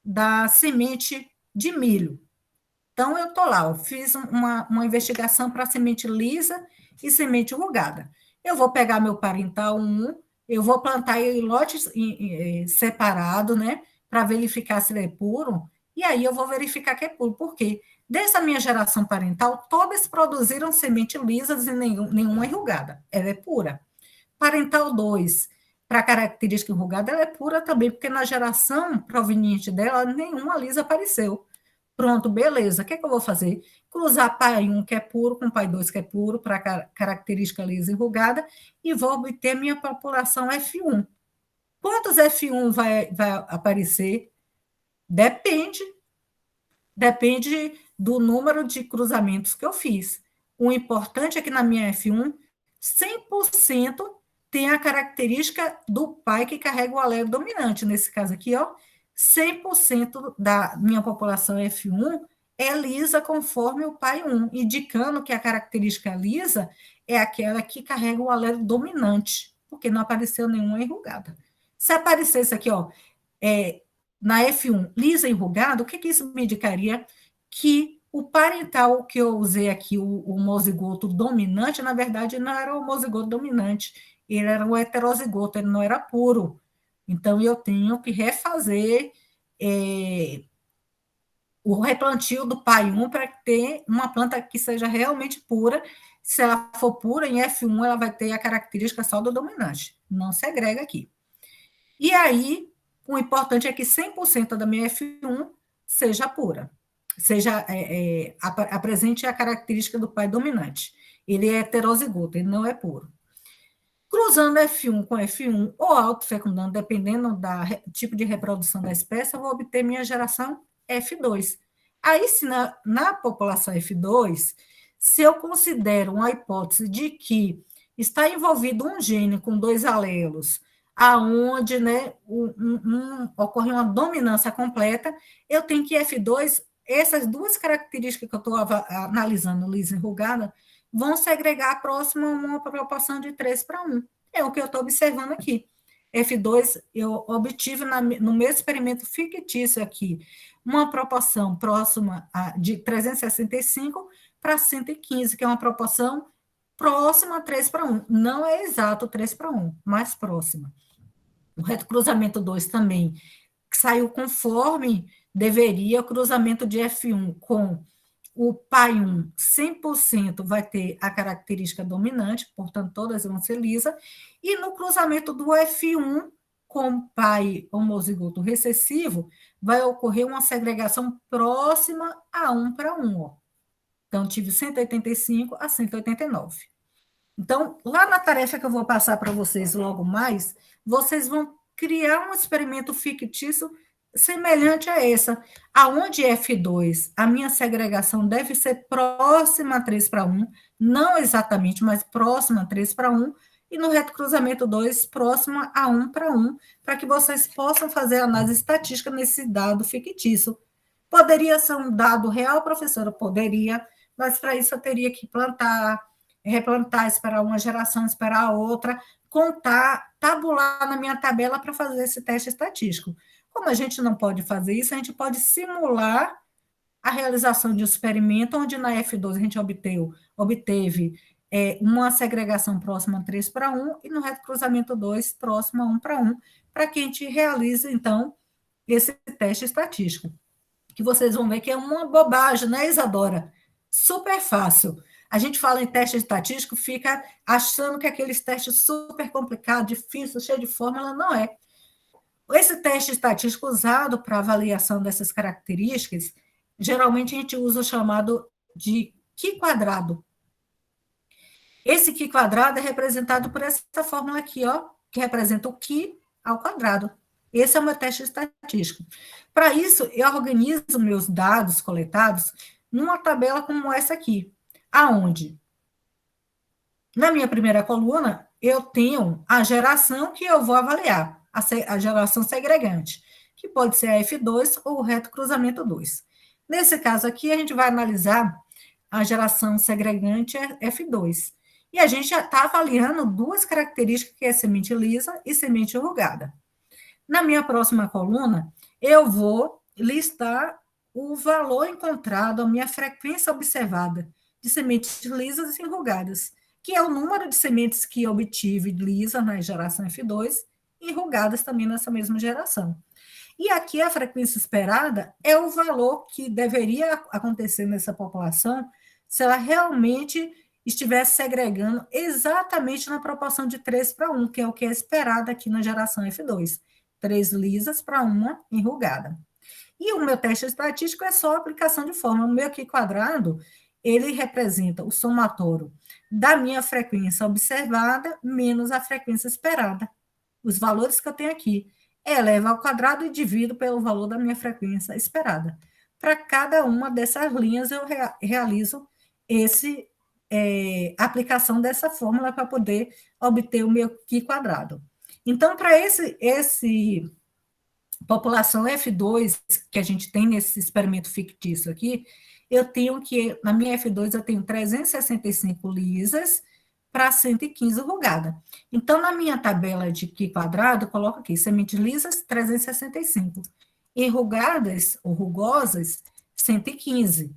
da semente de milho. Então, eu estou lá, eu fiz uma investigação para semente lisa e semente rugada. Eu vou pegar meu parental 1, eu vou plantar em lotes separados, né, para verificar se ele é puro, e aí eu vou verificar que é puro. Por quê? Desde a minha geração parental, todas produziram semente lisas e nenhuma enrugada. Ela é pura. Parental 2, para característica enrugada, ela é pura também, porque na geração proveniente dela, nenhuma lisa apareceu. Pronto, beleza. O que é que eu vou fazer? Cruzar pai 1, que é puro, com pai 2, que é puro, para característica lisa enrugada, e vou obter minha população F1. Quantos F1 vai aparecer? Depende do número de cruzamentos que eu fiz. O importante é que na minha F1, 100% tem a característica do pai que carrega o alelo dominante. Nesse caso aqui, 100% da minha população F1 é lisa conforme o pai 1, indicando que a característica lisa é aquela que carrega o alelo dominante, porque não apareceu nenhuma enrugada. Se aparecesse aqui, na F1 lisa enrugada, o que isso me indicaria? Que o parental que eu usei aqui, o homozigoto dominante, na verdade, não era o homozigoto dominante, ele era o heterozigoto, ele não era puro. Então, eu tenho que refazer o replantio do pai 1 para ter uma planta que seja realmente pura. Se ela for pura, em F1, ela vai ter a característica só do dominante, não segrega aqui. E aí, o importante é que 100% da minha F1 seja pura, apresente a característica do pai dominante. Ele é heterozigoto, ele não é puro. Cruzando F1 com F1 ou autofecundando, dependendo do tipo de reprodução da espécie, eu vou obter minha geração F2. Aí, se na população F2, se eu considero uma hipótese de que está envolvido um gene com 2 alelos, aonde, né, ocorre uma dominância completa, eu tenho que F2, essas duas características que eu estou analisando, lisa e enrugada, vão segregar próximo a uma proporção de 3:1. É o que eu estou observando aqui. F2, eu obtive no meu experimento fictício aqui, uma proporção próxima de 365 para 115, que é uma proporção próxima a 3:1. Não é exato 3:1, mas próxima. O cruzamento 2 também saiu conforme deveria, o cruzamento de F1 com o pai 1, 100% vai ter a característica dominante, portanto, todas vão ser lisas, e no cruzamento do F1 com pai homozigoto recessivo, vai ocorrer uma segregação próxima a 1:1. Então, tive 185 a 189. Então, lá na tarefa que eu vou passar para vocês logo mais, vocês vão criar um experimento fictício semelhante a essa, aonde F2, a minha segregação deve ser próxima a 3:1, não exatamente, mas próxima a 3:1, e no retrocruzamento 2, próxima a 1:1, para que vocês possam fazer análise estatística nesse dado fictício. Poderia ser um dado real, professora? Poderia, mas para isso eu teria que plantar, replantar, esperar uma geração, esperar a outra, contar, tabular na minha tabela para fazer esse teste estatístico. Como a gente não pode fazer isso, a gente pode simular a realização de um experimento onde na F2 a gente obteve uma segregação próxima a 3:1 e no retrocruzamento 2 próximo a 1:1, para que a gente realize, então, esse teste estatístico, que vocês vão ver que é uma bobagem, né, Isadora? Super fácil. A gente fala em teste estatístico, fica achando que aqueles testes super complicados, difíceis, cheio de fórmula, não é. Esse teste estatístico usado para avaliação dessas características, geralmente a gente usa o chamado de Q quadrado. Esse Q quadrado é representado por essa fórmula aqui, ó, que representa o Q ao quadrado. Esse é o meu teste estatístico. Para isso, eu organizo meus dados coletados numa tabela como essa aqui, aonde, na minha primeira coluna, eu tenho a geração que eu vou avaliar, a geração segregante, que pode ser a F2 ou o reto cruzamento 2. Nesse caso aqui, a gente vai analisar a geração segregante F2. E a gente já está avaliando duas características, que é semente lisa e semente enrugada. Na minha próxima coluna, eu vou listar o valor encontrado, a minha frequência observada de sementes lisas e enrugadas, que é o número de sementes que eu obtive lisa na geração F2 e enrugadas também nessa mesma geração. E aqui a frequência esperada é o valor que deveria acontecer nessa população se ela realmente estivesse segregando exatamente na proporção de 3:1, que é o que é esperado aqui na geração F2. 3 lisas para uma enrugada. E o meu teste estatístico é só a aplicação de fórmula. O meu Q quadrado, ele representa o somatório da minha frequência observada menos a frequência esperada. Os valores que eu tenho aqui. Eleva ao quadrado e divido pelo valor da minha frequência esperada. Para cada uma dessas linhas, eu realizo aplicação dessa fórmula para poder obter o meu Q quadrado. Então, para esse população F2 que a gente tem nesse experimento fictício aqui, eu tenho que, na minha F2, eu tenho 365 lisas para 115 enrugada. Então, na minha tabela de Q quadrado, eu coloco aqui, sementes lisas, 365. Enrugadas, ou rugosas, 115.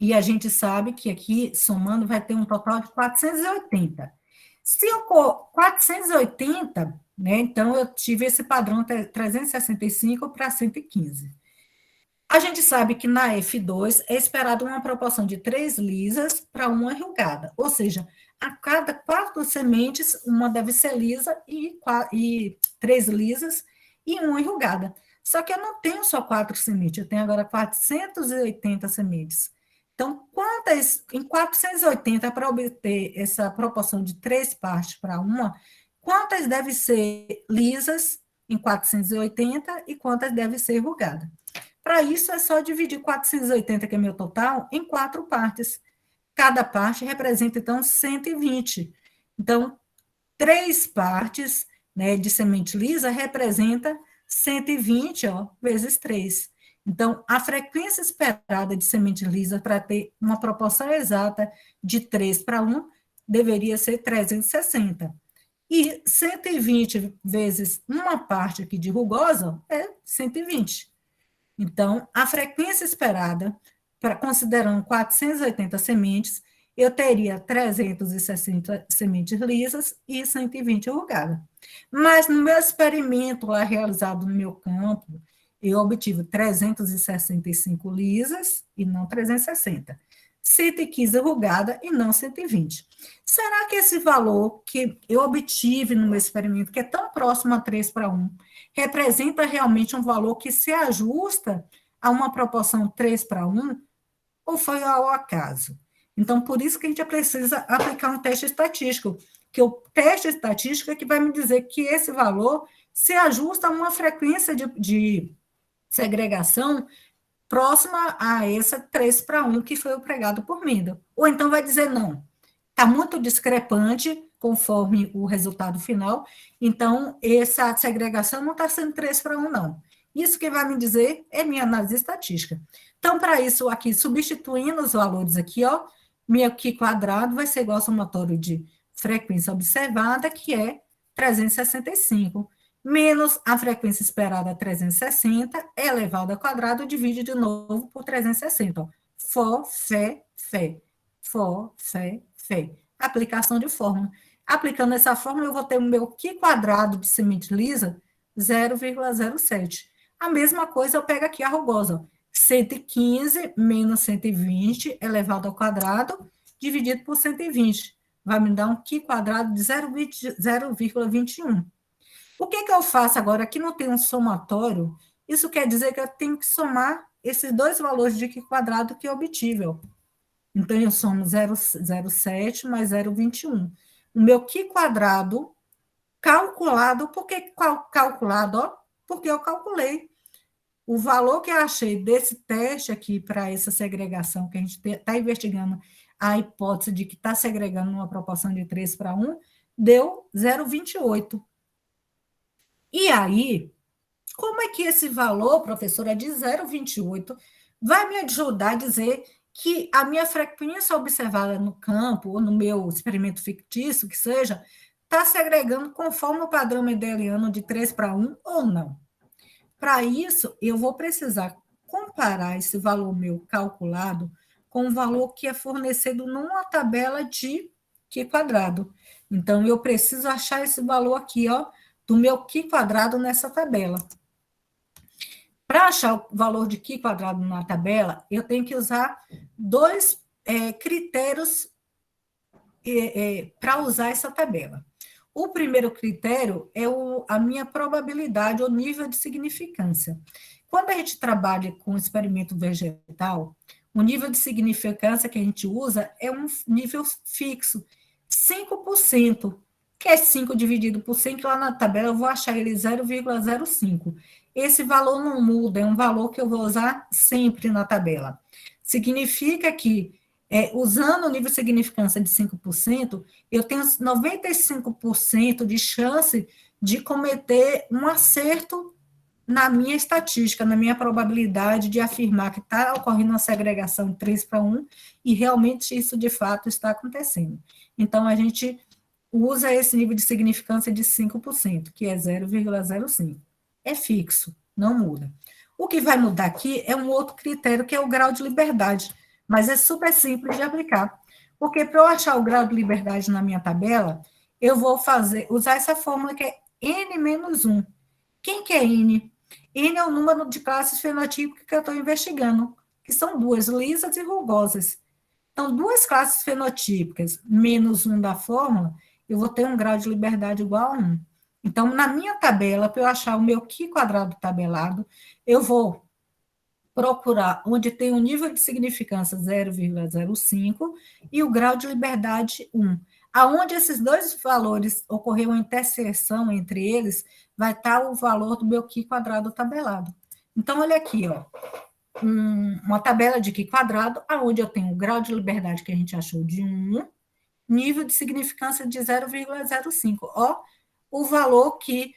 E a gente sabe que aqui, somando, vai ter um total de 480. Se eu 480, né, então eu tive esse padrão 365 para 115. A gente sabe que na F2 é esperado uma proporção de 3 lisas para uma enrugada, ou seja, a cada 4 sementes, uma deve ser lisa e 3 lisas e uma enrugada. Só que eu não tenho só 4 sementes, eu tenho agora 480 sementes. Então, em 480, para obter essa proporção de 3 partes para uma, quantas devem ser lisas em 480 e quantas devem ser enrugadas? Para isso, é só dividir 480, que é meu total, em 4 partes. Cada parte representa, então, 120. Então, 3 partes, né, de semente lisa representa 120, ó, vezes 3. Então, a frequência esperada de semente lisa para ter uma proporção exata de 3:1 deveria ser 360. E 120 vezes uma parte aqui de rugosa é 120. Então, a frequência esperada, considerando 480 sementes, eu teria 360 sementes lisas e 120 enrugadas. Mas no meu experimento lá realizado no meu campo, eu obtive 365 lisas e não 360. 115 enrugada e não 120. Será que esse valor que eu obtive no meu experimento, que é tão próximo a 3:1, representa realmente um valor que se ajusta a uma proporção 3:1 ou foi ao acaso? Então, por isso que a gente precisa aplicar um teste estatístico, que o teste estatístico é que vai me dizer que esse valor se ajusta a uma frequência de segregação próxima a essa 3:1 que foi pregado por Mendel. Ou então vai dizer não, está muito discrepante conforme o resultado final, então essa segregação não está sendo 3:1, não. Isso que vai me dizer é minha análise estatística. Então, para isso, aqui, substituindo os valores aqui, ó, meu Q quadrado vai ser igual ao somatório de frequência observada, que é 365, menos a frequência esperada 360, elevado ao quadrado, divide de novo por 360. Ó. Fó, fé, fé. Fó, fé, fé. Aplicação de fórmula. Aplicando essa fórmula, eu vou ter o meu Q quadrado de semente lisa 0,07. A mesma coisa eu pego aqui a rugosa, 115 menos 120 elevado ao quadrado, dividido por 120. Vai me dar um Qi quadrado de 0,21. O que eu faço agora? Aqui não tem um somatório. Isso quer dizer que eu tenho que somar esses dois valores de Qi quadrado que é obtível. Então, eu somo 0,07 mais 0,21. O meu Qi quadrado calculado, por que calculado? Ó, porque eu calculei. O valor que eu achei desse teste aqui para essa segregação que a gente está investigando, a hipótese de que está segregando numa proporção de 3:1, deu 0,28. E aí, como é que esse valor, professora, de 0,28 vai me ajudar a dizer que a minha frequência observada no campo, ou no meu experimento fictício, que seja, está segregando conforme o padrão mendeliano de 3:1 ou não? Para isso, eu vou precisar comparar esse valor meu calculado com o valor que é fornecido numa tabela de Qi quadrado. Então, eu preciso achar esse valor aqui, ó, do meu Qi quadrado nessa tabela. Para achar o valor de Qi quadrado na tabela, eu tenho que usar dois critérios para usar essa tabela. O primeiro critério é a minha probabilidade ou nível de significância. Quando a gente trabalha com experimento vegetal, o nível de significância que a gente usa é um nível fixo, 5%, que é 5 dividido por 100, que lá na tabela eu vou achar ele 0,05. Esse valor não muda, é um valor que eu vou usar sempre na tabela. Significa que, usando o nível de significância de 5%, eu tenho 95% de chance de cometer um acerto na minha estatística, na minha probabilidade de afirmar que está ocorrendo uma segregação 3:1 e realmente isso de fato está acontecendo. Então, a gente usa esse nível de significância de 5%, que é 0,05. É fixo, não muda. O que vai mudar aqui é um outro critério, que é o grau de liberdade, mas é super simples de aplicar. Porque para eu achar o grau de liberdade na minha tabela, eu vou usar essa fórmula que é N menos 1. Quem que é N? N é o número de classes fenotípicas que eu estou investigando, que são duas, lisas e rugosas. Então, duas classes fenotípicas menos 1 da fórmula, eu vou ter um grau de liberdade igual a 1. Então, na minha tabela, para eu achar o meu Qi quadrado tabelado, eu vou procurar onde tem o nível de significância 0,05 e o grau de liberdade 1. Aonde esses dois valores ocorreu uma interseção entre eles, vai estar o valor do meu Qi quadrado tabelado. Então, olha aqui, ó, uma tabela de Qi quadrado, aonde eu tenho o grau de liberdade que a gente achou de 1, nível de significância de 0,05. Ó, o valor que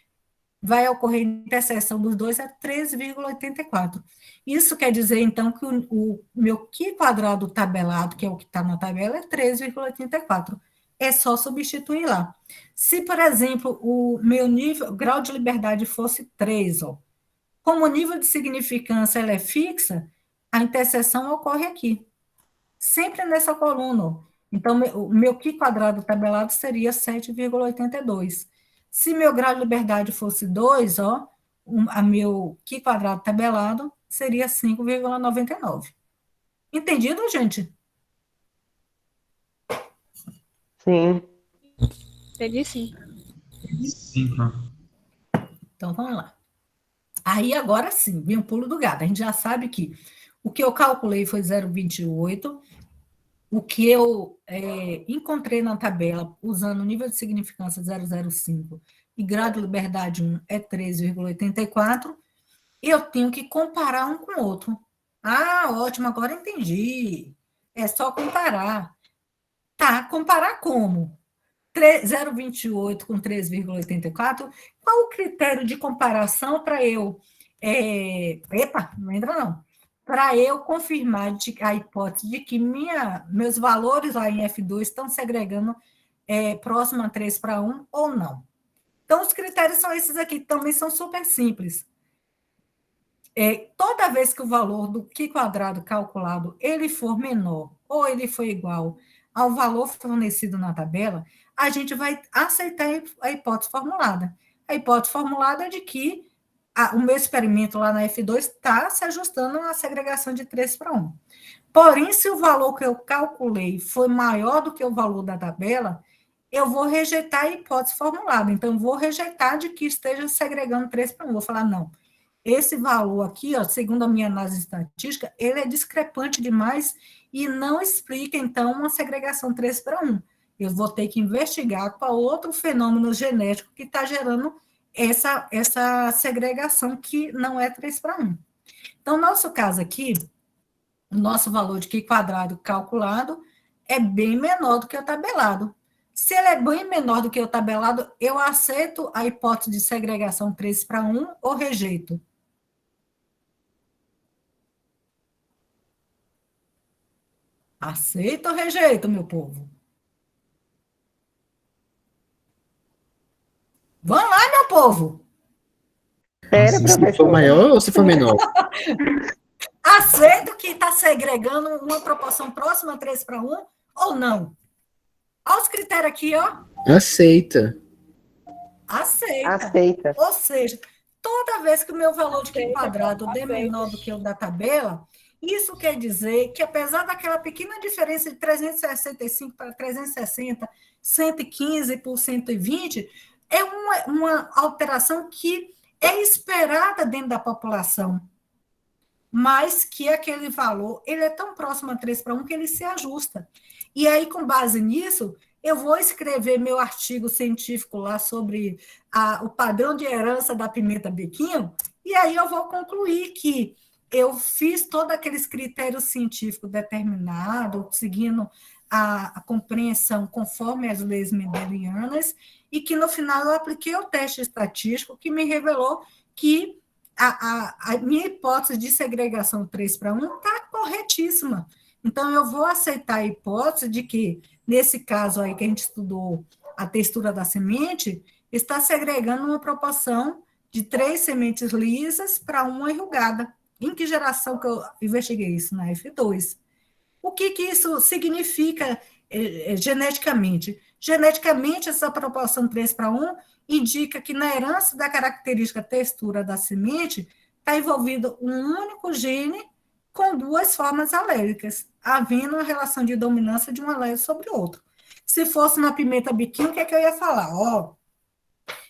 vai ocorrer a interseção dos dois é 13,84. Isso quer dizer, então, que o meu Qi quadrado tabelado, que é o que está na tabela, é 13,84. É só substituir lá. Se, por exemplo, o meu nível, grau de liberdade fosse 3, ó, como o nível de significância ela é fixa, a interseção ocorre aqui, sempre nessa coluna, ó. Então, o meu Qi quadrado tabelado seria 7,82. Se meu grau de liberdade fosse 2, ó, a meu Qi quadrado tabelado seria 5,99. Entendido, gente? Sim. Entendi sim. Sim, prof. Então, vamos lá. Aí, agora sim, vem o pulo do gato. A gente já sabe que o que eu calculei foi 0,28. O que eu encontrei na tabela, usando o nível de significância 0,05 e grau de liberdade 1 é 13,84, eu tenho que comparar um com o outro. Ah, ótimo, agora entendi. É só comparar. Tá, comparar como? 0,28 com 3,84. Qual o critério de comparação para eu... epa, não entra não. Para eu confirmar a hipótese de que meus valores lá em F2 estão segregando próximo a 3:1 ou não. Então, os critérios são esses aqui, que também são super simples. Toda vez que o valor do Qi quadrado calculado ele for menor ou ele for igual ao valor fornecido na tabela, a gente vai aceitar a hipótese formulada. A hipótese formulada é de que o meu experimento lá na F2 está se ajustando a segregação de 3:1. Porém, se o valor que eu calculei foi maior do que o valor da tabela, eu vou rejeitar a hipótese formulada. Então, eu vou rejeitar de que esteja segregando 3:1. Vou falar, não, esse valor aqui, ó, segundo a minha análise estatística, ele é discrepante demais e não explica, então, uma segregação 3:1. Eu vou ter que investigar qual outro fenômeno genético que está gerando essa segregação que não é 3:1. Então, no nosso caso aqui, o nosso valor de Q quadrado calculado é bem menor do que o tabelado. Se ele é bem menor do que o tabelado, eu aceito a hipótese de segregação 3:1 ou rejeito? Aceito ou rejeito, meu povo? Vamos lá, meu povo! Espera, Se for professor. maior ou se for menor? Aceito que está segregando uma proporção próxima a 3:1 ou não? Olha os critérios aqui, ó. Aceita. Aceita. Aceita. Ou seja, toda vez que o meu valor de Q quadrado der menor do que o da tabela, isso quer dizer que, apesar daquela pequena diferença de 365 para 360, 115 por 120, é uma alteração que é esperada dentro da população, mas que aquele valor ele é tão próximo a 3:1 que ele se ajusta. E aí, com base nisso, eu vou escrever meu artigo científico lá sobre o padrão de herança da pimenta biquinho, e aí eu vou concluir que eu fiz todos aqueles critérios científicos determinados, seguindo a compreensão conforme as leis mendelianas, e que no final eu apliquei o teste estatístico que me revelou que a minha hipótese de segregação 3:1 está corretíssima. Então, eu vou aceitar a hipótese de que, nesse caso aí que a gente estudou a textura da semente, está segregando uma proporção de 3 sementes lisas para uma enrugada. Em que geração que eu investiguei isso? Na F2. O que isso significa geneticamente? Geneticamente, essa proporção 3:1 indica que na herança da característica textura da semente está envolvido um único gene com duas formas alérgicas, havendo uma relação de dominância de um alelo sobre o outro. Se fosse na pimenta biquinho, o que é que eu ia falar?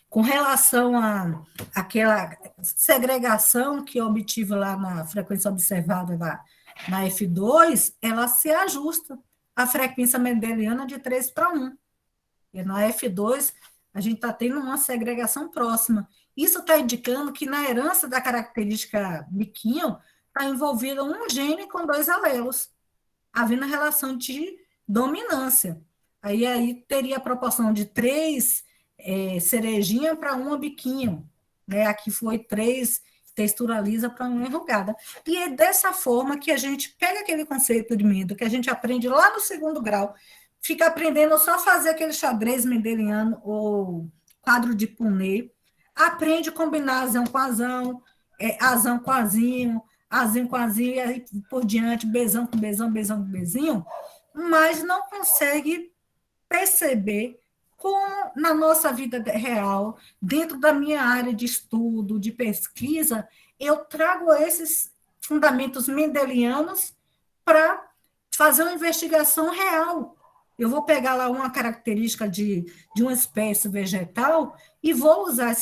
Com relação àquela segregação que eu obtive lá na frequência observada na F2, ela se ajusta à frequência mendeliana de 3:1. E na F2, a gente está tendo uma segregação próxima. Isso está indicando que na herança da característica biquinho está envolvido um gene com dois alelos, havendo relação de dominância. Aí teria a proporção de 3 cerejinha para uma biquinho, né? Aqui foi 3 textura lisa para uma enrugada. E é dessa forma que a gente pega aquele conceito de medo que a gente aprende lá no 2º grau, fica aprendendo só fazer aquele xadrez mendeliano ou quadro de Punnett, aprende a combinar azão com azão, azão com azinho, azinho com azinho, e aí por diante, bezão com bezão, bezão com bezinho, mas não consegue perceber como na nossa vida real, dentro da minha área de estudo, de pesquisa, eu trago esses fundamentos mendelianos para fazer uma investigação real. Eu vou pegar lá uma característica de uma espécie vegetal e vou usar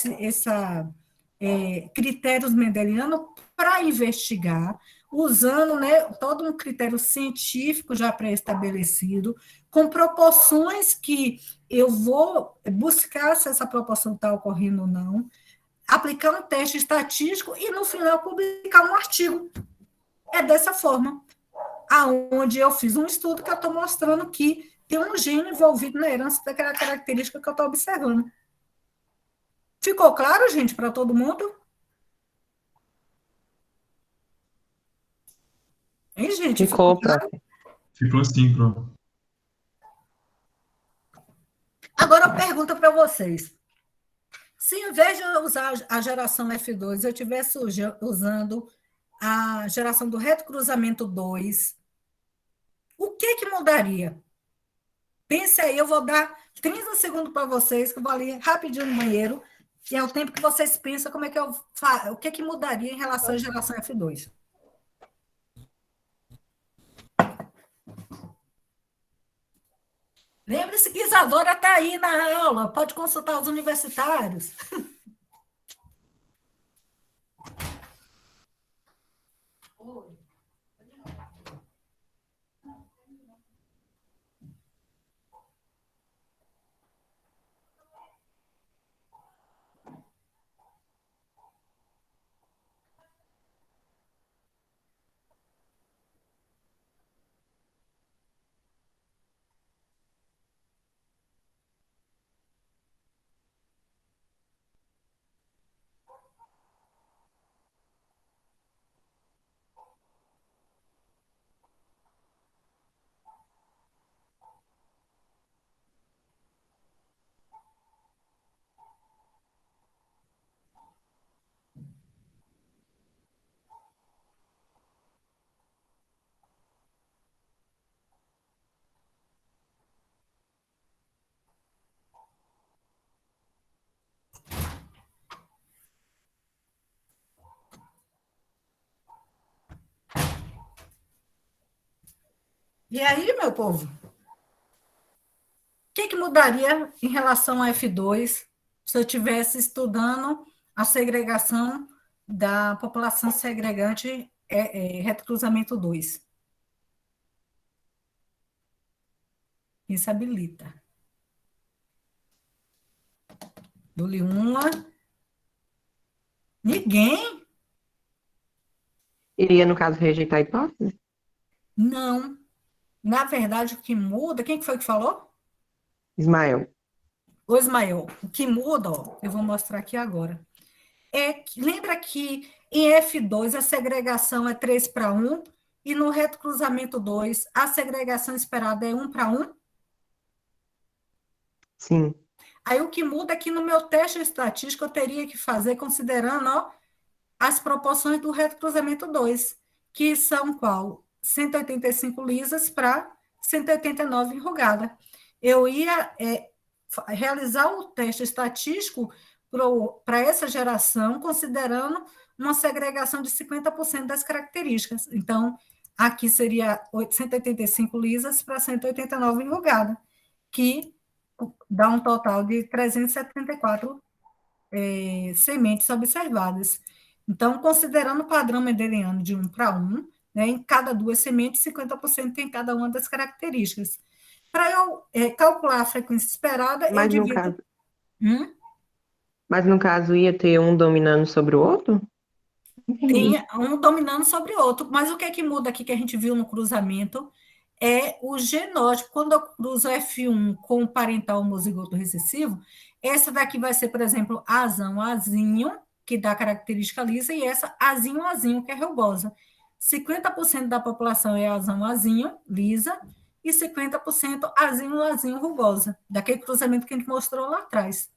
critérios mendelianos para investigar, usando, né, todo um critério científico já pré-estabelecido, com proporções que eu vou buscar se essa proporção está ocorrendo ou não, aplicar um teste estatístico e, no final, publicar um artigo. É dessa forma, aonde eu fiz um estudo que eu estou mostrando que tem um gene envolvido na herança daquela característica que eu estou observando. Ficou claro, gente, para todo mundo? Hein, gente? Ficou, claro? prof. Ficou sim, Pro. Agora eu pergunto para vocês. Se, em vez de eu usar a geração F2, eu estivesse usando a geração do reto cruzamento 2, o que mudaria? Pense aí, eu vou dar 30 segundos para vocês, que eu vou ali rapidinho no banheiro. E é o tempo que vocês pensam como é que o que é que mudaria em relação à geração F2. Lembre-se que Isadora está aí na aula, pode consultar os universitários. E aí, meu povo, o que mudaria em relação a F2 se eu estivesse estudando a segregação da população segregante retrocruzamento 2? Quem se habilita? Dou-lhe uma. Ninguém? Iria, no caso, rejeitar a hipótese? Não. Na verdade, o que muda... Quem que foi que falou? Ismael. O Ismael. O que muda, ó, eu vou mostrar aqui agora. Lembra que em F2 a segregação é 3:1 e no retrocruzamento 2 a segregação esperada é 1:1? Sim. Aí o que muda é que no meu teste estatístico eu teria que fazer considerando, ó, as proporções do retrocruzamento 2, que são qual? 185 lisas para 189 enrugada. Eu ia realizar o teste estatístico para essa geração, considerando uma segregação de 50% das características. Então, aqui seria 185 lisas para 189 enrugada, que dá um total de 374 sementes observadas. Então, considerando o padrão mendeliano de 1:1, né, em cada 2 sementes, 50% em cada uma das características. Para eu calcular a frequência esperada, eu divido... Mas no caso ia ter um dominando sobre o outro? Tem um dominando sobre o outro. Mas o que é que muda aqui que a gente viu no cruzamento é o genótipo. Quando eu cruzo F1 com o parental homozigoto recessivo, essa daqui vai ser, por exemplo, azão, azinho, que dá característica lisa, e essa azinho, azinho, que é rugosa. 50% da população é azão, azinho, lisa, e 50% azinho, azinho, rugosa, daquele cruzamento que a gente mostrou lá atrás.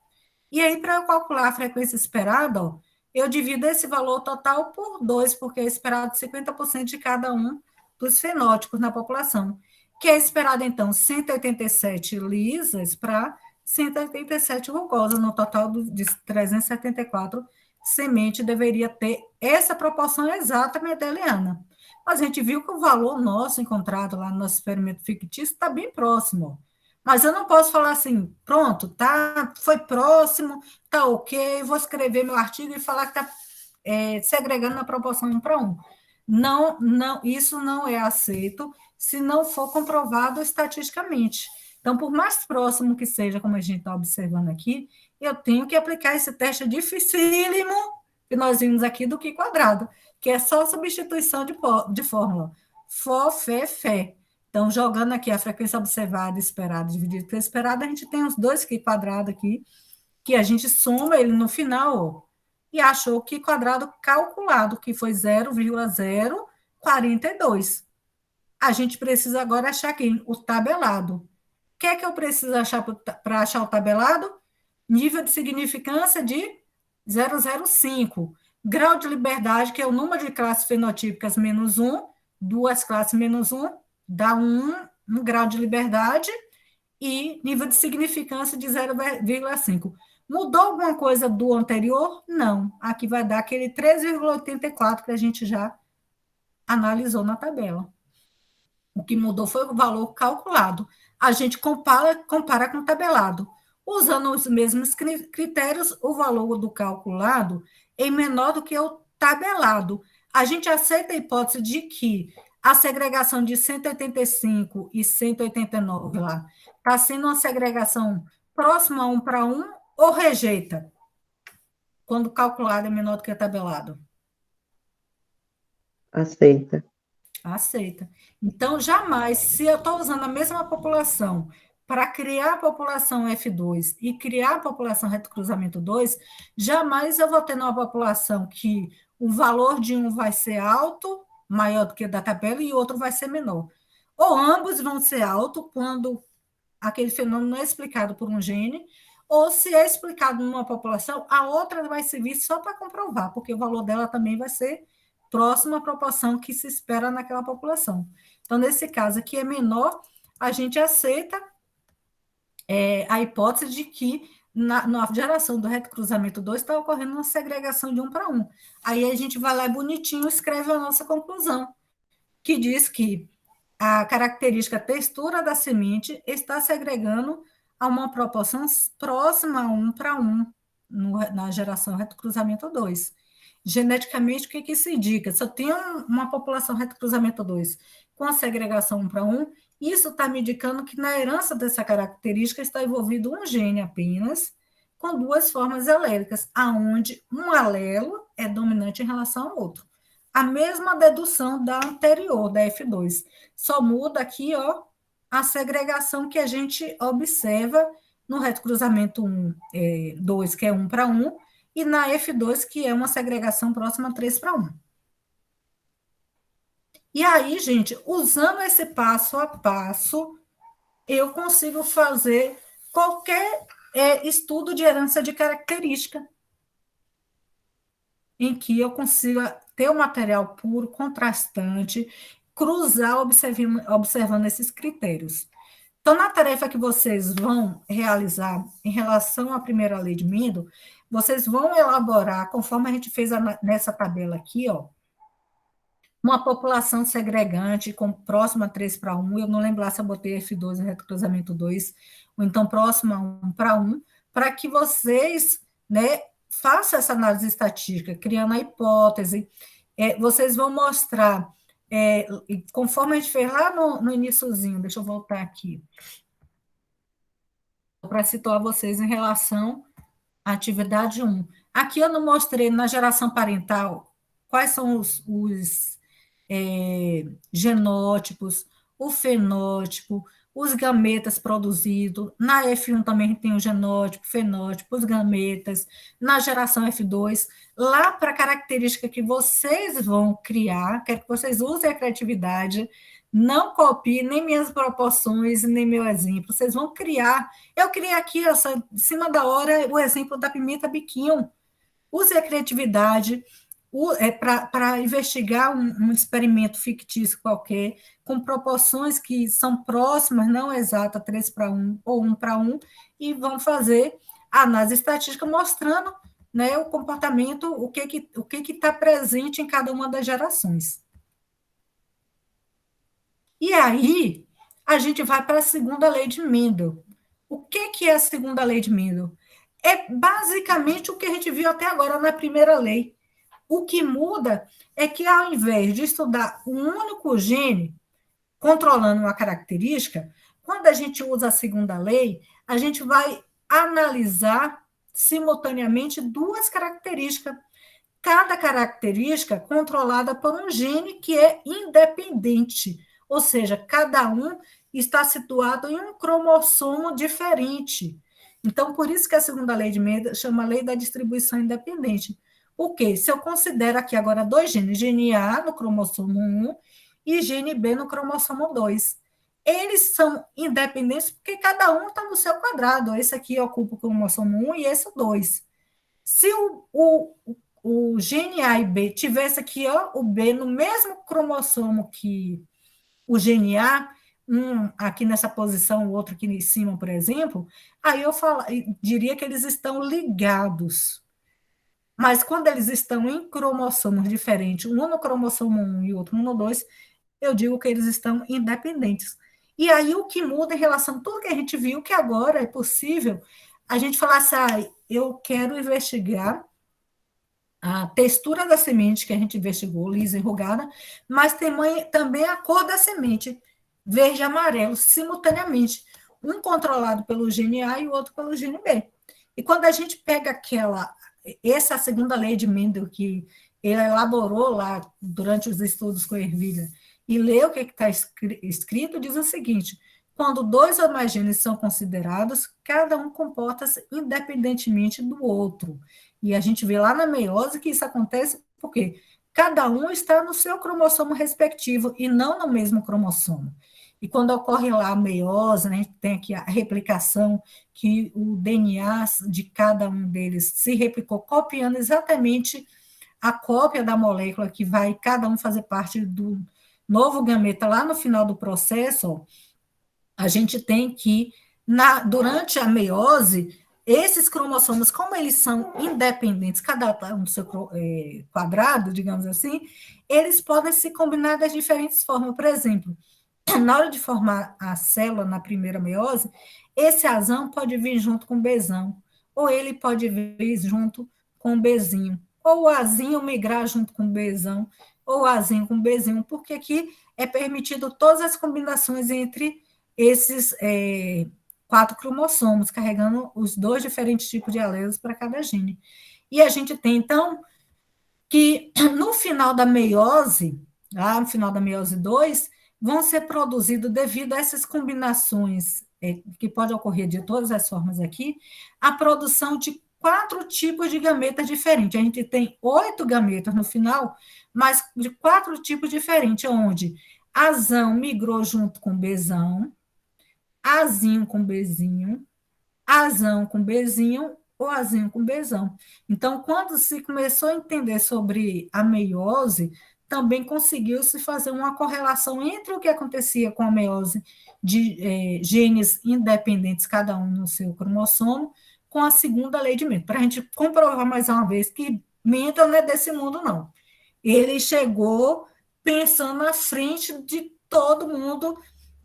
E aí, para eu calcular a frequência esperada, ó, eu divido esse valor total por 2, porque é esperado 50% de cada um dos fenótipos na população, que é esperado, então, 187 lisas para 187 rugosas, no total de 374 sementes deveria ter essa proporção exata mendeliana. Mas a gente viu que o valor nosso encontrado lá no nosso experimento fictício está bem próximo. Mas eu não posso falar assim, pronto, tá, foi próximo, tá ok, vou escrever meu artigo e falar que está segregando na proporção 1:1. Não, não, isso não é aceito se não for comprovado estatisticamente. Então, por mais próximo que seja, como a gente está observando aqui, eu tenho que aplicar esse teste dificílimo que nós vimos aqui do Q quadrado, que é só substituição de fórmula. Fó, fé, fé. Então, jogando aqui a frequência observada, esperada, dividido pela esperada, a gente tem os dois Q quadrado aqui, que a gente soma ele no final, ó, e achou o Q quadrado calculado, que foi 0,042. A gente precisa agora achar aqui o tabelado. O que é que eu preciso achar para achar o tabelado? Nível de significância de 0,05. Grau de liberdade, que é o número de classes fenotípicas menos 1, duas classes menos 1, dá um grau de liberdade, e nível de significância de 0,5. Mudou alguma coisa do anterior? Não. Aqui vai dar aquele 3,84 que a gente já analisou na tabela. O que mudou foi o valor calculado. A gente compara com o tabelado. Usando os mesmos critérios, o valor do calculado é menor do que o tabelado. A gente aceita a hipótese de que a segregação de 185 e 189 lá está sendo uma segregação próxima a 1 para 1 ou rejeita quando o calculado é menor do que o tabelado? Aceita. Aceita. Então, jamais, se eu estou usando a mesma população para criar a população F2 e criar a população reto cruzamento 2, jamais eu vou ter uma população que o valor de um vai ser alto, maior do que o da tabela, e o outro vai ser menor. Ou ambos vão ser alto quando aquele fenômeno não é explicado por um gene, ou se é explicado numa população, a outra vai servir só para comprovar, porque o valor dela também vai ser próximo à proporção que se espera naquela população. Então, nesse caso aqui é menor, a gente aceita a hipótese de que na geração do reto cruzamento 2 está ocorrendo uma segregação de 1 para 1. Aí a gente vai lá bonitinho e escreve a nossa conclusão, que diz que a característica textura da semente está segregando a uma proporção próxima a 1 para 1 na geração reto cruzamento 2. Geneticamente, o que isso indica? Se eu tenho uma população reto cruzamento 2 com a segregação 1 para 1, isso está me indicando que na herança dessa característica está envolvido um gene apenas, com duas formas alélicas, aonde um alelo é dominante em relação ao outro. A mesma dedução da anterior, da F2. Só muda aqui, ó, a segregação que a gente observa no reto cruzamento 2, que é 1 para 1, e na F2, que é uma segregação próxima a 3 para 1. E aí, gente, usando esse passo a passo, eu consigo fazer qualquer estudo de herança de característica, em que eu consiga ter o material puro, contrastante, cruzar observando esses critérios. Então, na tarefa que vocês vão realizar em relação à primeira lei de Mendel, vocês vão elaborar, conforme a gente fez nessa tabela aqui, ó, uma população segregante com próxima a 3 para 1, eu não lembro lá se eu botei F2 no reto cruzamento 2, ou então próxima a 1 para 1, para que vocês, né, façam essa análise estatística, criando a hipótese. Vocês vão mostrar, conforme a gente fez lá no iniciozinho, deixa eu voltar aqui, para situar vocês em relação à atividade 1. Aqui eu não mostrei na geração parental quais são os genótipos, o fenótipo, os gametas produzidos. Na F1 também tem o genótipo, fenótipo, os gametas. Na geração F2, lá para a característica que vocês vão criar, quero que vocês usem a criatividade, não copiem nem minhas proporções, nem meu exemplo. Vocês vão criar. Eu criei aqui, em cima da hora, o exemplo da pimenta biquinho. Use a criatividade para investigar um experimento fictício qualquer, com proporções que são próximas, não exatas, 3 para 1 ou 1 para 1, e vão fazer a análise estatística mostrando, né, o comportamento, o que está presente em cada uma das gerações. E aí, a gente vai para a segunda lei de Mendel. O que é a segunda lei de Mendel? É basicamente o que a gente viu até agora na primeira lei. O que muda é que, ao invés de estudar um único gene controlando uma característica, quando a gente usa a segunda lei, a gente vai analisar simultaneamente duas características, cada característica controlada por um gene que é independente, ou seja, cada um está situado em um cromossomo diferente. Então, por isso que a segunda lei de Mendel chama lei da distribuição independente. O quê? Se eu considero aqui agora dois genes, gene A no cromossomo 1 e gene B no cromossomo 2. Eles são independentes porque cada um está no seu quadrado. Esse aqui ocupa o cromossomo 1 e esse o 2. Se o gene A e B tivesse aqui, ó, o B no mesmo cromossomo que o gene A, um aqui nessa posição, o outro aqui em cima, por exemplo, aí eu diria que eles estão ligados. Mas quando eles estão em cromossomos diferentes, um no cromossomo 1 e outro no 2, eu digo que eles estão independentes. E aí o que muda em relação a tudo que a gente viu, que agora é possível a gente falar assim, eu quero investigar a textura da semente, que a gente investigou, lisa e enrugada, mas também a cor da semente, verde e amarelo, simultaneamente, um controlado pelo gene A e o outro pelo gene B. E quando a gente pega essa segunda lei de Mendel, que ele elaborou lá durante os estudos com a ervilha, e lê o que está escrito, diz o seguinte: quando dois ou mais genes são considerados, cada um comporta-se independentemente do outro. E a gente vê lá na meiose que isso acontece porque cada um está no seu cromossomo respectivo e não no mesmo cromossomo. E quando ocorre lá a meiose, né, a gente tem aqui a replicação, que o DNA de cada um deles se replicou, copiando exatamente a cópia da molécula que vai cada um fazer parte do novo gameta lá no final do processo. A gente tem que, durante a meiose, esses cromossomos, como eles são independentes, cada um no seu quadrado, digamos assim, eles podem se combinar das diferentes formas. Por exemplo, na hora de formar a célula na primeira meiose, esse azão pode vir junto com o bezão, ou ele pode vir junto com o bezinho, ou o azinho migrar junto com o bezão, ou o azinho com o bezinho, porque aqui é permitido todas as combinações entre esses 4 cromossomos, carregando os 2 diferentes tipos de alelos para cada gene. E a gente tem, então, que no final da meiose, lá no final da meiose 2, vão ser produzidos, devido a essas combinações, que pode ocorrer de todas as formas aqui, a produção de 4 tipos de gametas diferentes. A gente tem 8 gametas no final, mas de 4 tipos diferentes, onde azão migrou junto com bezão, azinho com bezinho, azão com bezinho ou azinho com bezão. Então, quando se começou a entender sobre a meiose, também conseguiu-se fazer uma correlação entre o que acontecia com a meiose de genes independentes, cada um no seu cromossomo, com a segunda lei de Mendel, para a gente comprovar mais uma vez que Mendel não é desse mundo, não. Ele chegou pensando na frente de todo mundo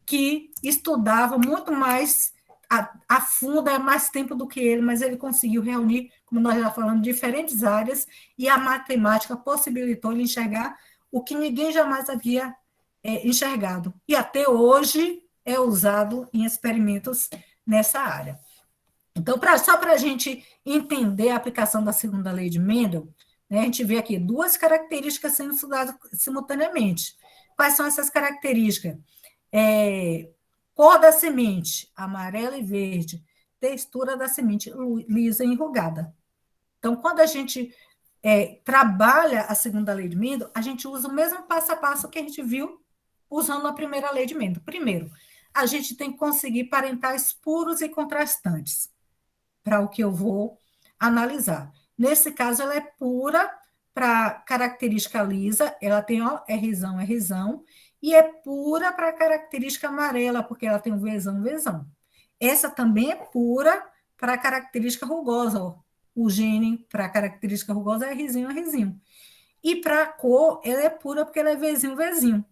que estudava muito mais a fundo, é mais tempo do que ele, mas ele conseguiu reunir, como nós já falamos, diferentes áreas, e a matemática possibilitou ele enxergar o que ninguém jamais havia enxergado. E até hoje é usado em experimentos nessa área. Então, só para a gente entender a aplicação da segunda lei de Mendel, né, a gente vê aqui 2 características sendo estudadas simultaneamente. Quais são essas características? Cor da semente, amarela e verde. Textura da semente, lisa e enrugada. Então, quando a gente trabalha a segunda lei de Mendel, a gente usa o mesmo passo a passo que a gente viu usando a primeira lei de Mendel. Primeiro, a gente tem que conseguir parentais puros e contrastantes para o que eu vou analisar. Nesse caso, ela é pura para característica lisa, ela tem Rzão, Rzão, e é pura para característica amarela, porque ela tem o Vzão, Vzão. Essa também é pura para característica rugosa, ó. O gene para característica rugosa é Rzinho, Rzinho. E para a cor, ela é pura porque ela é Vzinho, Vzinho.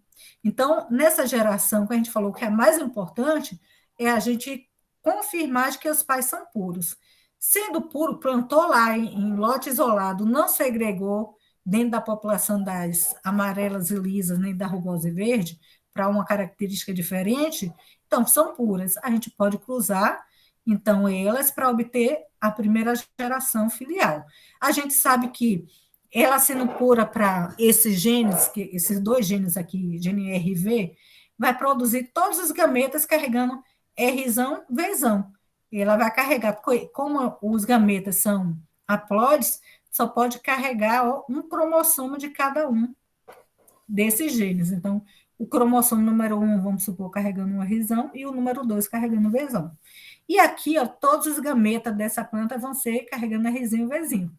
Então, nessa geração que a gente falou que é a mais importante, é a gente confirmar de que os pais são puros. Sendo puro, plantou lá em lote isolado, não segregou dentro da população das amarelas e lisas, nem da rugosa e verde, para uma característica diferente, então são puras. A gente pode cruzar, então, elas para obter a primeira geração filial. A gente sabe que ela sendo pura para esses genes, esses 2 genes aqui, gene R e V, vai produzir todos os gametas carregando Rzão, Vzão. Ela vai carregar, porque como os gametas são haploides, só pode carregar um cromossomo de cada um desses genes. Então, o cromossomo número 1, vamos supor, carregando um Rzão, e o número 2 carregando um Vzão. E aqui, ó, todos os gametas dessa planta vão ser carregando Rzinho e Vzinho.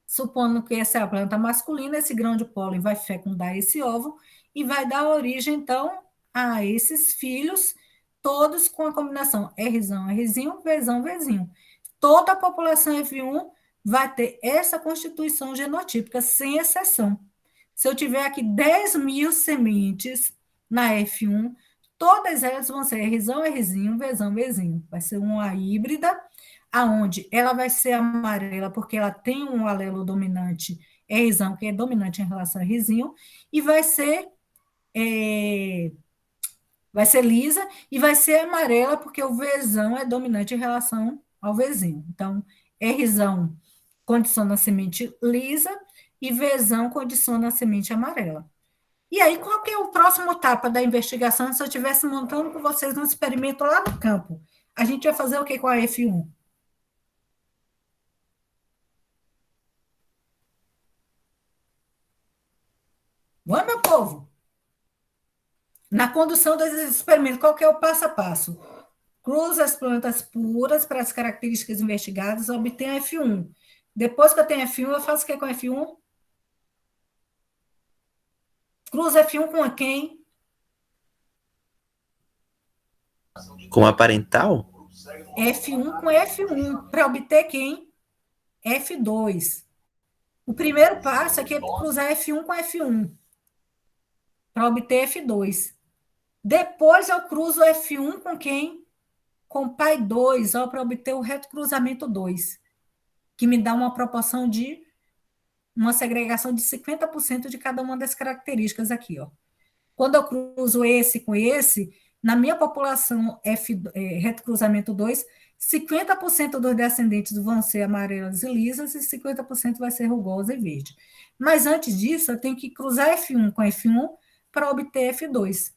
Supondo que essa é a planta masculina, esse grão de pólen vai fecundar esse óvulo e vai dar origem, então, a esses filhos, todos com a combinação Rzão, Rzinho, Vzão, Vzinho. Toda a população F1 vai ter essa constituição genotípica, sem exceção. Se eu tiver aqui 10.000 sementes na F1, todas elas vão ser Rzão, Rzinho, Vzão, Vzinho. Vai ser uma híbrida, aonde ela vai ser amarela, porque ela tem um alelo dominante Rzão, que é dominante em relação a Rzinho, e vai ser lisa e vai ser amarela, porque o Vzão é dominante em relação ao Vzinho. Então, Rzão condiciona a semente lisa e Vzão condiciona a semente amarela. E aí, qual que é o próximo etapa da investigação se eu estivesse montando com vocês um experimento lá no campo? A gente vai fazer o que com a F1? Vamos, meu povo? Na condução desses experimentos, qual que é o passo a passo? Cruza as plantas puras para as características investigadas, obtém a F1. Depois que eu tenho F1, eu faço o que com a F1? Cruza F1 com quem? Com a parental? F1 com F1, para obter quem? F2. O primeiro passo aqui é cruzar F1 com F1, para obter F2. Depois eu cruzo F1 com quem? Com pai 2, para obter o reto cruzamento 2, que me dá uma proporção de uma segregação de 50% de cada uma das características aqui. Quando eu cruzo esse com esse, na minha população reto cruzamento 2, 50% dos descendentes vão ser amarelas e lisas e 50% vai ser rugosa e verde. Mas antes disso, eu tenho que cruzar F1 com F1 para obter F2.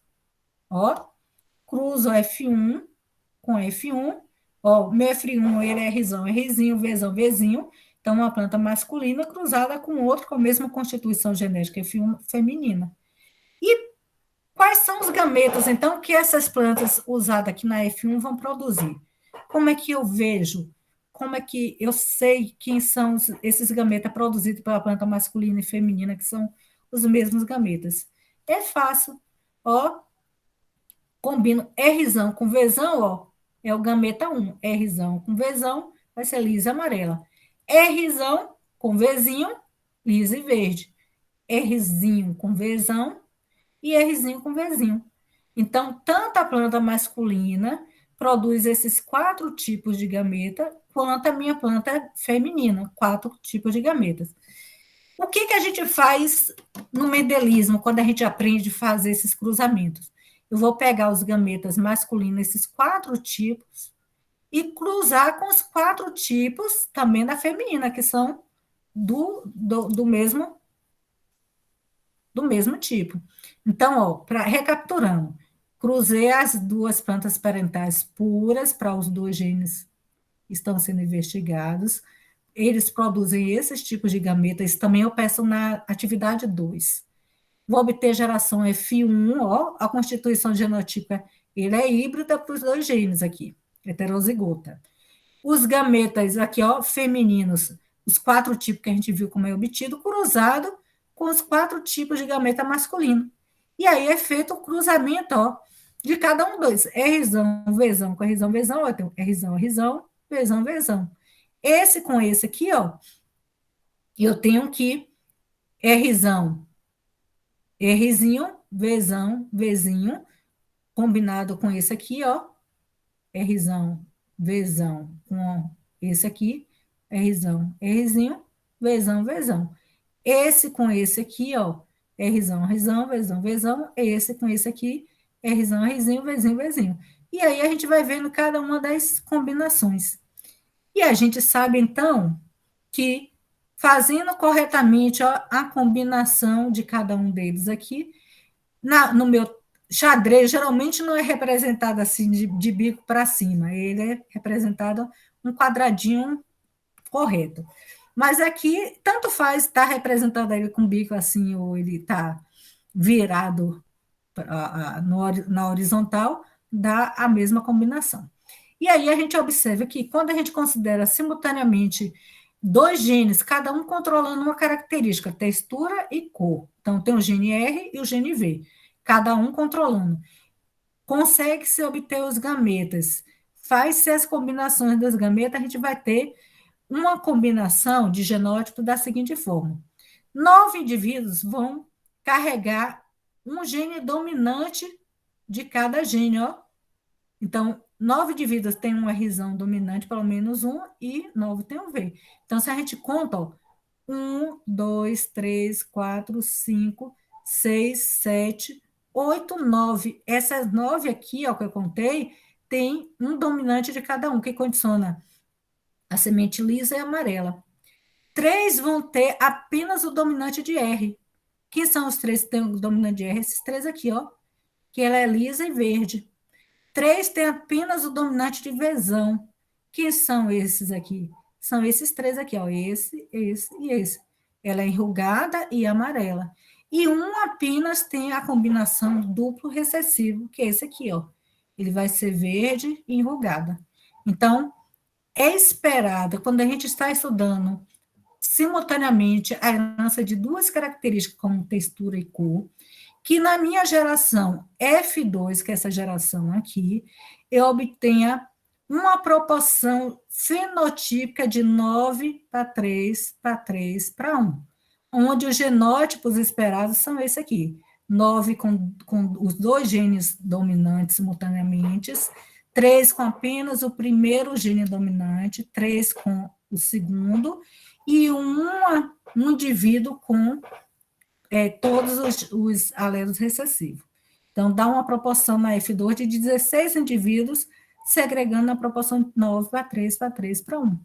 Cruzo F1 com F1. Meu F1 ele é Rzão, é Rzinho, Vzão, Vzinho. Então, uma planta masculina cruzada com outro com a mesma constituição genética F1 feminina. E quais são os gametas, então, que essas plantas usadas aqui na F1 vão produzir? Como é que eu vejo? Como é que eu sei quem são esses gametas produzidos pela planta masculina e feminina, que são os mesmos gametas? É fácil. Combino Rzão com Vzão, é o gameta 1. Rzão com Vzão vai ser lisa e amarela. Rzão com Vzinho, lisa e verde. Rzinho com Vzão e Rzinho com Vzinho. Então, tanto a planta masculina produz esses 4 tipos de gameta, quanto a minha planta feminina, 4 tipos de gametas. O que a gente faz no mendelismo, quando a gente aprende a fazer esses cruzamentos? Eu vou pegar os gametas masculinos, esses 4 tipos, e cruzar com os 4 tipos também da feminina, que são do mesmo tipo. Então, recapitulando, cruzei as 2 plantas parentais puras para os 2 genes que estão sendo investigados. Eles produzem esses tipos de gametas, também eu peço na atividade 2. Vou obter geração F1, a constituição genotípica, ele é híbrida para os 2 genes aqui, heterozigota. Os gametas aqui, femininos, os 4 tipos que a gente viu como é obtido, cruzado com os 4 tipos de gameta masculino. E aí é feito o cruzamento, de cada um dos. Rzão, Vzão com Rzão, Vzão, então Rzão, Rzão, Vzão, Vzão. Esse com esse aqui, eu tenho que Rzão, Rzinho, Vzão, Vzinho, combinado com esse aqui, Rzão, Vzão, com esse aqui, Rzão, Rzinho, Vzão, Vzão. Esse com esse aqui, Rzão, Rzão, Vzão, Vzão, esse com esse aqui, Rzão, Rzinho, Vzinho, Vzinho. E aí a gente vai vendo cada uma das combinações. E a gente sabe, então, que fazendo corretamente a combinação de cada um deles aqui, no meu xadrez, geralmente não é representado assim de bico para cima, ele é representado um quadradinho correto. Mas aqui, tanto faz estar representado ele com bico assim, ou ele está virado na horizontal, dá a mesma combinação. E aí a gente observa que quando a gente considera simultaneamente 2 genes, cada um controlando uma característica, textura e cor. Então, tem o gene R e o gene V, cada um controlando. consegue-se obter os gametas. Faz-se as combinações das gametas, a gente vai ter uma combinação de genótipo da seguinte forma: 9 indivíduos vão carregar um gene dominante de cada gene, ó. Então, 9 indivíduos têm um Rzão dominante, pelo menos um, e 9 tem um V. Então, se a gente conta, ó, 1, 2, 3, 4, 5, 6, 7, 8, 9. Essas 9 aqui, ó, que eu contei, tem um dominante de cada um, que condiciona a semente lisa e amarela. 3 vão ter apenas o dominante de R. Quem são os 3 que têm o dominante de R? Esses 3 aqui, ó, que ela é lisa e verde. 3 tem apenas o dominante de Vzão. Quem são esses aqui? São esses 3 aqui, ó, esse e esse. Ela é enrugada e amarela. E um apenas tem a combinação duplo recessivo, que é esse aqui, ó. Ele vai ser verde e enrugada. Então, é esperado, quando a gente está estudando simultaneamente a herança de duas características, como textura e cor, que na minha geração F2, que é essa geração aqui, eu obtenha uma proporção fenotípica de 9 para 3 para 3 para 1, onde os genótipos esperados são esse aqui: 9 com os 2 genes dominantes simultaneamente, 3 com apenas o primeiro gene dominante, 3 com o segundo, e um indivíduo com todos os alelos recessivos. Então, dá uma proporção na F2 de 16 indivíduos, segregando na proporção 9 para 3 para 3 para 1.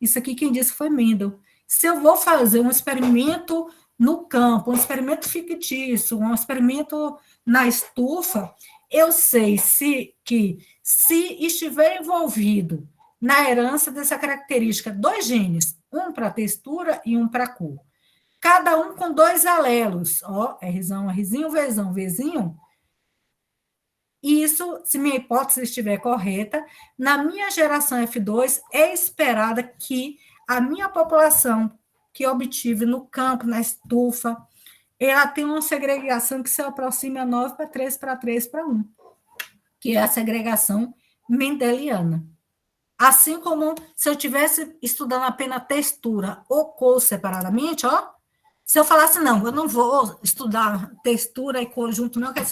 Isso aqui quem disse foi Mendel. Se eu vou fazer um experimento no campo, um experimento fictício, um experimento na estufa, eu sei que se estiver envolvido na herança dessa característica 2 genes, um para textura e um para cor, cada um com 2 alelos, ó, Rzão, Rzinho, Vzão, Vzinho. Isso, se minha hipótese estiver correta, na minha geração F2, é esperada que a minha população que eu obtive no campo, na estufa, ela tem uma segregação que se aproxima a 9 para 3 para 3 para 1, que é a segregação mendeliana. Assim como se eu estivesse estudando apenas textura ou cor separadamente, ó, se eu falasse, não, eu não vou estudar textura e cor junto, não, eu quero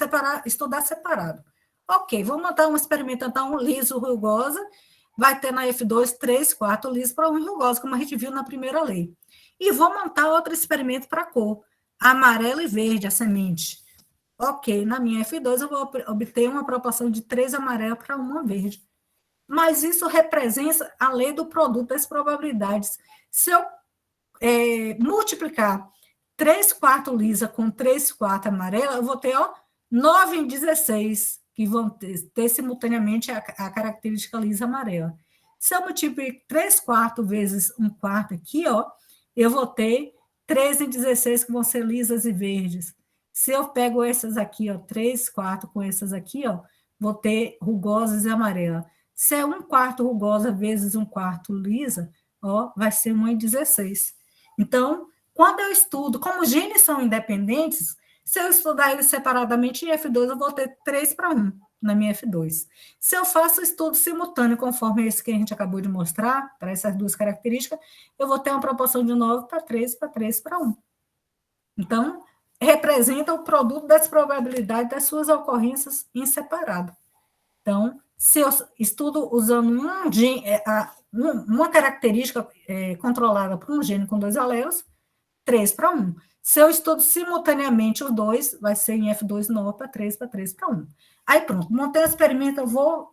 estudar separado. Ok, vamos montar um experimento, então, um liso rugosa, vai ter na F2 3, 4 liso para 1 rugosa, como a gente viu na primeira lei. E vou montar outro experimento para cor, amarelo e verde, a semente. Ok, na minha F2 eu vou obter uma proporção de 3 amarelo para 1 verde. Mas isso representa a lei do produto das probabilidades. Se eu multiplicar 3 quartos lisa com 3 quartos amarela, eu vou ter, ó, 9 em 16, que vão ter simultaneamente a característica lisa amarela. Se eu multiplicar 3 quartos vezes 1 quarto aqui, ó, eu vou ter 13 em 16, que vão ser lisas e verdes. Se eu pego essas aqui, ó, 3 quartos com essas aqui, ó, vou ter rugosas e amarelas. Se é 1 quarto rugosa vezes 1 quarto lisa, ó, vai ser 1 em 16. Então, quando eu estudo, como os genes são independentes, se eu estudar eles separadamente em F2, eu vou ter 3 para 1 na minha F2. Se eu faço estudo simultâneo, conforme esse que a gente acabou de mostrar, para essas duas características, eu vou ter uma proporção de 9 para 3 para 3 para 1. Então, representa o produto das probabilidades das suas ocorrências em separado. Então, se eu estudo usando uma característica controlada por um gene com 2 alelos, 3 para 1. Se eu estudo simultaneamente os dois, vai ser em F2 9 para 3 para 1. Aí pronto, montei o experimento, eu vou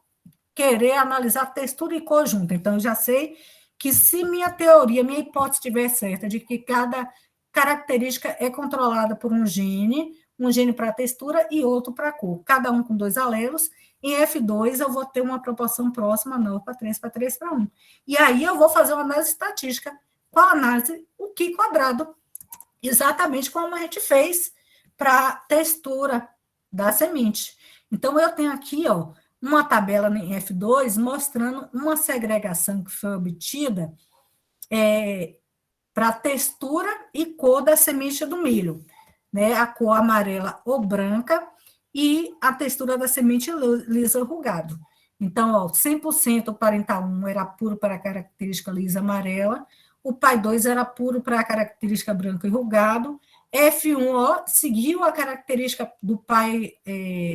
querer analisar textura e cor junto. Então, eu já sei que se minha teoria, minha hipótese estiver certa, de que cada característica é controlada por um gene para textura e outro para cor, cada um com 2 alelos, em F2 eu vou ter uma proporção próxima a 9 para 3 para 1. E aí eu vou fazer uma análise estatística com a análise o Q quadrado, exatamente como a gente fez para a textura da semente. Então, eu tenho aqui, ó, uma tabela em F2 mostrando uma segregação que foi obtida para a textura e cor da semente do milho, né? A cor amarela ou branca e a textura da semente lisa rugado. Então, ó, 100% o parental 1 era puro para a característica lisa amarela, o pai 2 era puro para a característica branco e rugado, F1, ó, seguiu a característica do pai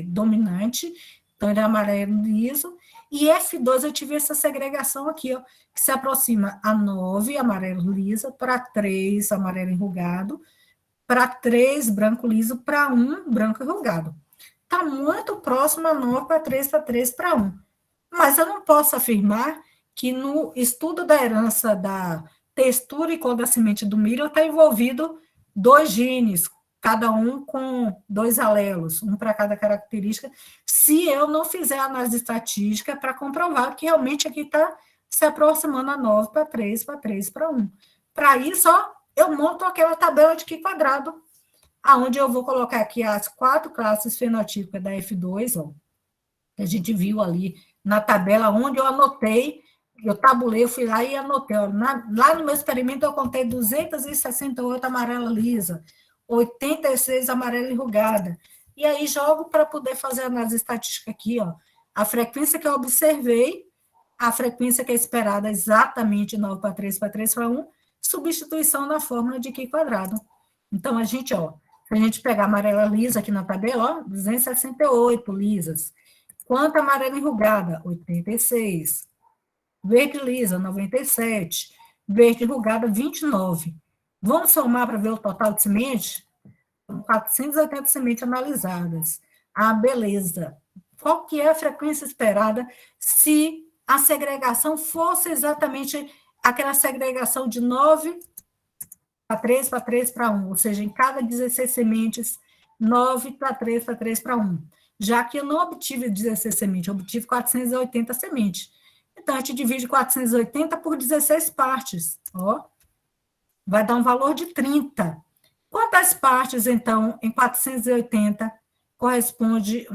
dominante, então ele é amarelo liso, e F2 eu tive essa segregação aqui, ó, que se aproxima a 9, amarelo liso, para 3, amarelo enrugado, para 3, branco liso, para 1, branco enrugado. Está muito próximo a 9 para 3 para 1. Mas eu não posso afirmar que no estudo da herança da textura e cor da semente do milho está envolvido 2 genes, cada um com 2 alelos, um para cada característica, se eu não fizer análise estatística para comprovar que realmente aqui está se aproximando a 9 para 3 para 1. Para isso, ó, eu monto aquela tabela de Q quadrado, aonde eu vou colocar aqui as 4 classes fenotípicas da F2, ó, que a gente viu ali na tabela, onde eu anotei, eu tabulei, eu fui lá e anotei. Ó, lá no meu experimento eu contei 268 amarela lisa, 86 amarela enrugada. E aí jogo para poder fazer a análise estatística aqui, ó, a frequência que eu observei, a frequência que é esperada exatamente 9 para 3 para 1, substituição na fórmula de Q quadrado. Então, a gente, ó, se a gente pegar a amarela lisa aqui na tabela, ó, 268 lisas. Quanto amarela enrugada? 86. Verde lisa, 97. Verde enrugada, 29. Vamos somar para ver o total de semente? 480 sementes analisadas. Ah, beleza. Qual que é a frequência esperada se a segregação fosse exatamente aquela segregação de 9 para 3 para 1, ou seja, em cada 16 sementes, 9 para 3 para 1. Já que eu não obtive 16 sementes, eu obtive 480 sementes. Então, a gente divide 480 por 16 partes, ó, vai dar um valor de 30. Quantas partes, então, em 480 corresponde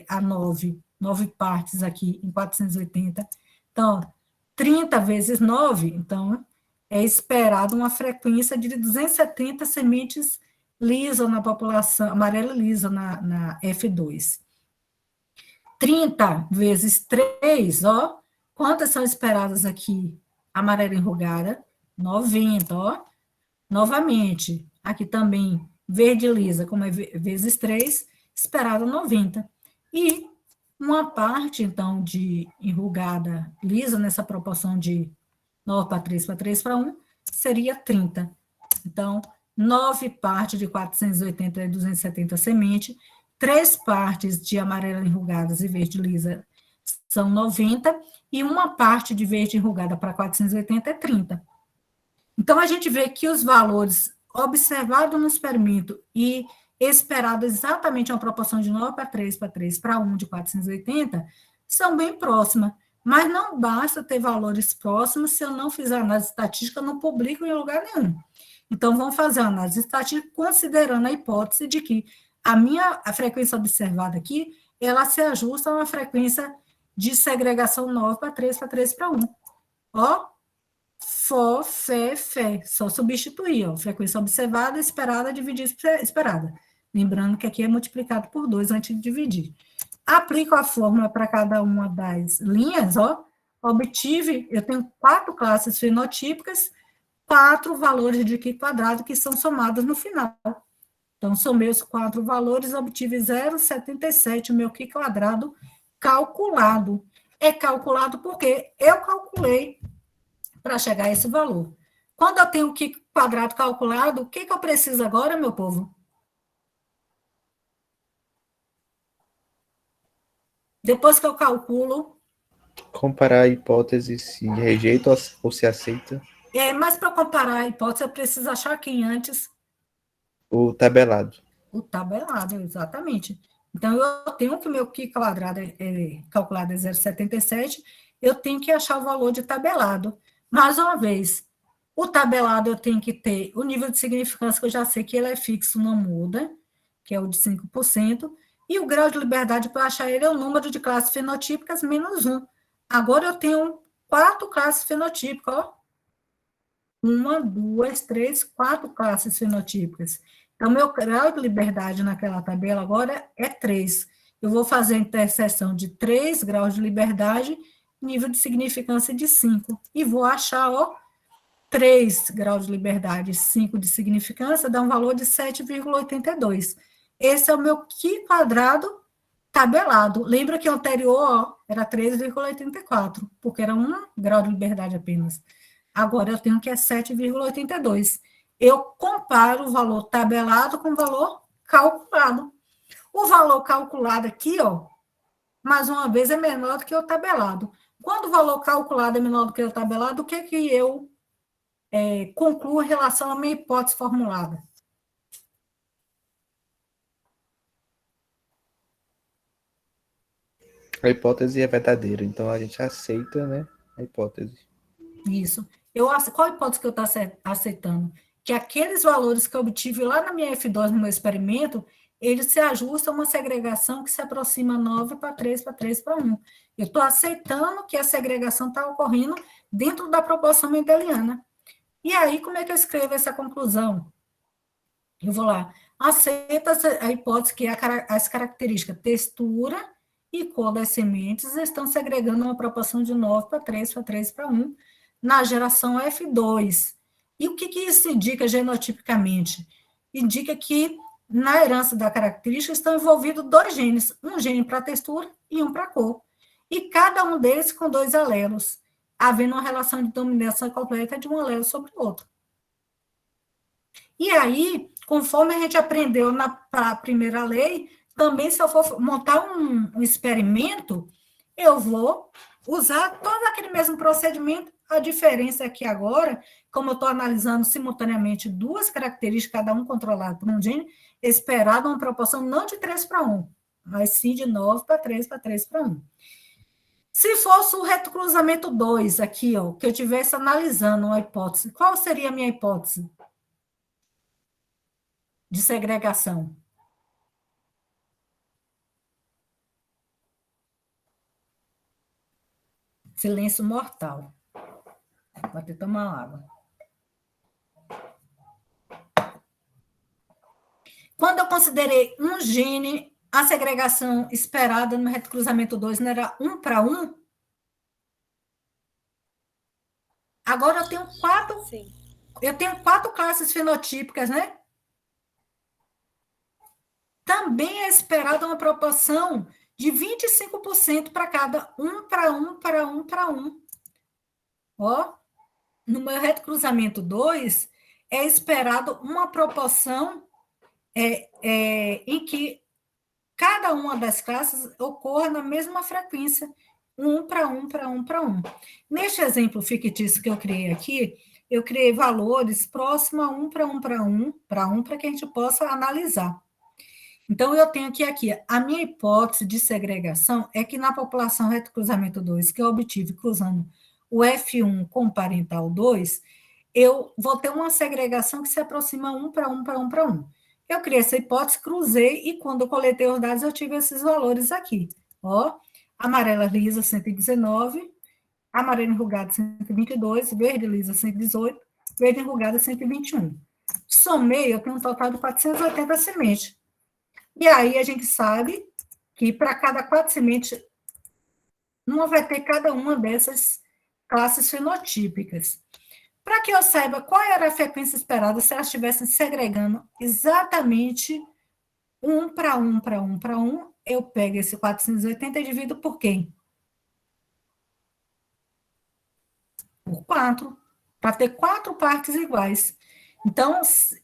a 9? 9 partes aqui em 480. Então, 30 vezes 9, então, é esperado uma frequência de 270 sementes lisas na população, amarela lisa na F2. 30 vezes 3, ó, quantas são esperadas aqui? Amarela enrugada, 90, ó. Novamente, aqui também, verde lisa, como é vezes 3, esperada 90. E uma parte, então, de enrugada lisa, nessa proporção de 9 para 3 para 1, seria 30. Então, 9 partes de 480 é 270 sementes, 3 partes de amarela enrugadas e verde lisa são 90, e uma parte de verde enrugada para 480 é 30. Então, a gente vê que os valores observados no experimento e esperados exatamente uma proporção de 9 para 3 para 1 de 480 são bem próximas, mas não basta ter valores próximos se eu não fizer análise estatística, eu não publico em lugar nenhum. Então, vamos fazer a análise estatística considerando a hipótese de que a frequência observada aqui, ela se ajusta a uma frequência de segregação 9 para 3 para 1. Ó, fó, fé, fé. Só substituir, ó. Frequência observada, esperada, dividir esperada. Lembrando que aqui é multiplicado por 2 antes de dividir. Aplico a fórmula para cada uma das linhas, ó. Obtive, eu tenho 4 classes fenotípicas, 4 valores de Q quadrado que são somados no final. Então, somei os 4 valores, obtive 0,77, o meu Q quadrado calculado. É calculado porque eu calculei para chegar a esse valor. Quando eu tenho o Q quadrado calculado, o que eu preciso agora, meu povo? Depois que eu calculo... Comparar a hipótese se rejeita ou se aceita. Mas para comparar a hipótese, eu preciso achar quem antes? O tabelado. O tabelado, exatamente. Então, eu tenho que o meu Q quadrado calculado é 0,77, eu tenho que achar o valor de tabelado. Mais uma vez, o tabelado eu tenho que ter o nível de significância, que eu já sei que ele é fixo, não muda, que é o de 5%, e o grau de liberdade para achar ele é o número de classes fenotípicas menos 1. Agora eu tenho 4 classes fenotípicas, ó. 1, 2, 3, 4 classes fenotípicas. Então, meu grau de liberdade naquela tabela agora é 3. Eu vou fazer a interseção de 3 graus de liberdade, nível de significância de 5. E vou achar, 3 graus de liberdade, 5 de significância, dá um valor de 7,82. Esse é o meu Qi quadrado tabelado. Lembra que o anterior era 3,84, porque era 1 grau de liberdade apenas. Agora eu tenho que é 7,82. Eu comparo o valor tabelado com o valor calculado. O valor calculado aqui, mais uma vez, é menor do que o tabelado. Quando o valor calculado é menor do que o tabelado, o que eu concluo em relação à minha hipótese formulada? A hipótese é verdadeira, então a gente aceita, né, a hipótese. Isso. Qual hipótese que eu estou aceitando? Que aqueles valores que eu obtive lá na minha F2, no meu experimento, eles se ajustam a uma segregação que se aproxima 9 para 3 para 3 para 1. Eu estou aceitando que a segregação está ocorrendo dentro da proporção mendeliana. E aí, como é que eu escrevo essa conclusão? Eu vou lá, aceita a hipótese que as características textura e cor das sementes estão segregando uma proporção de 9 para 3 para 3 para 1 na geração F2. E o que isso indica genotipicamente? Indica que na herança da característica estão envolvidos 2 genes, um gene para textura e um para cor. E cada um deles com 2 alelos, havendo uma relação de dominância completa de um alelo sobre o outro. E aí, conforme a gente aprendeu na primeira lei, também se eu for montar um experimento, eu vou usar todo aquele mesmo procedimento. A diferença aqui agora, como eu estou analisando simultaneamente 2 características, cada um controlado por um gene, esperado uma proporção não de 3 para 1, mas sim de 9 para 3 para 3 para 1. Se fosse o retrocruzamento 2 aqui, que eu estivesse analisando uma hipótese, qual seria a minha hipótese de segregação? Silêncio mortal. Vou até tomar água. Quando eu considerei um gene, a segregação esperada no retrocruzamento 2 não era 1 para 1? Agora eu tenho 4. Sim. Eu tenho 4 classes fenotípicas, né? Também é esperada uma proporção de 25% para cada 1 para 1 para 1 para 1. No meu retrocruzamento 2, é esperado uma proporção em que cada uma das classes ocorra na mesma frequência, 1 para 1 para 1 para 1. Neste exemplo fictício que eu criei aqui, eu criei valores próximos a 1 para 1 para 1 para 1 para que a gente possa analisar. Então, eu tenho aqui a minha hipótese de segregação é que na população retrocruzamento 2, que eu obtive cruzando o F1 com o parental 2, eu vou ter uma segregação que se aproxima 1 para 1 para 1 para 1. Eu criei essa hipótese, cruzei, e quando eu coletei os dados, eu tive esses valores aqui. Amarela lisa, 119, amarelo enrugado, 122, verde lisa, 118, verde enrugada, 121. Somei, eu tenho um total de 480 sementes. E aí a gente sabe que para cada 4 sementes, uma vai ter cada uma dessas classes fenotípicas. Para que eu saiba qual era a frequência esperada se elas estivessem segregando exatamente 1 para 1 para 1 para 1, eu pego esse 480 e divido por quem? Por 4, para ter 4 partes iguais. Então, se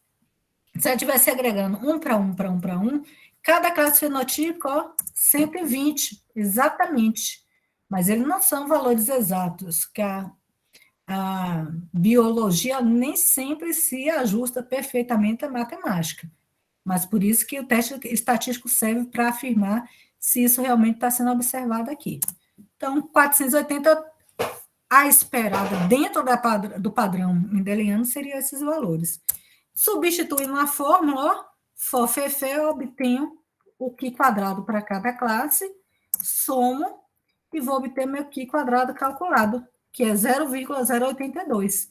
eu estiver segregando 1 para 1 para 1 para 1, cada classe fenotípica, 120, exatamente. Mas eles não são valores exatos, que a biologia nem sempre se ajusta perfeitamente à matemática. Mas por isso que o teste estatístico serve para afirmar se isso realmente está sendo observado aqui. Então, 480, a esperada dentro do padrão mendeliano seriam esses valores. Substituindo a fórmula, FOFEFE, eu obtenho o Qi quadrado para cada classe, somo e vou obter meu Qi quadrado calculado, que é 0,082,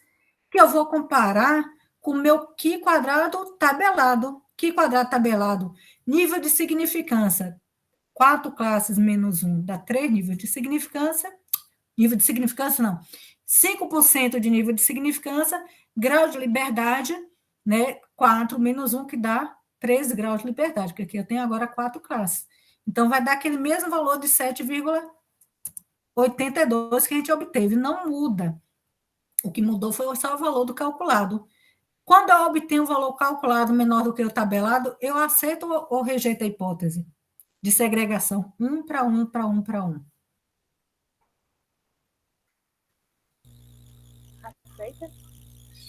que eu vou comparar com o meu Qi quadrado tabelado, Qui quadrado tabelado, nível de significância, 4 classes menos 1 dá 3 níveis de significância, não, 5% de nível de significância, grau de liberdade, né, 4 menos 1, que dá 13 graus de liberdade, porque aqui eu tenho agora 4 classes. Então, vai dar aquele mesmo valor de 7,82 que a gente obteve, não muda. O que mudou foi só o valor do calculado. Quando eu obtenho um valor calculado menor do que o tabelado, eu aceito ou rejeito a hipótese de segregação 1 para 1 para 1 para 1. Aceita?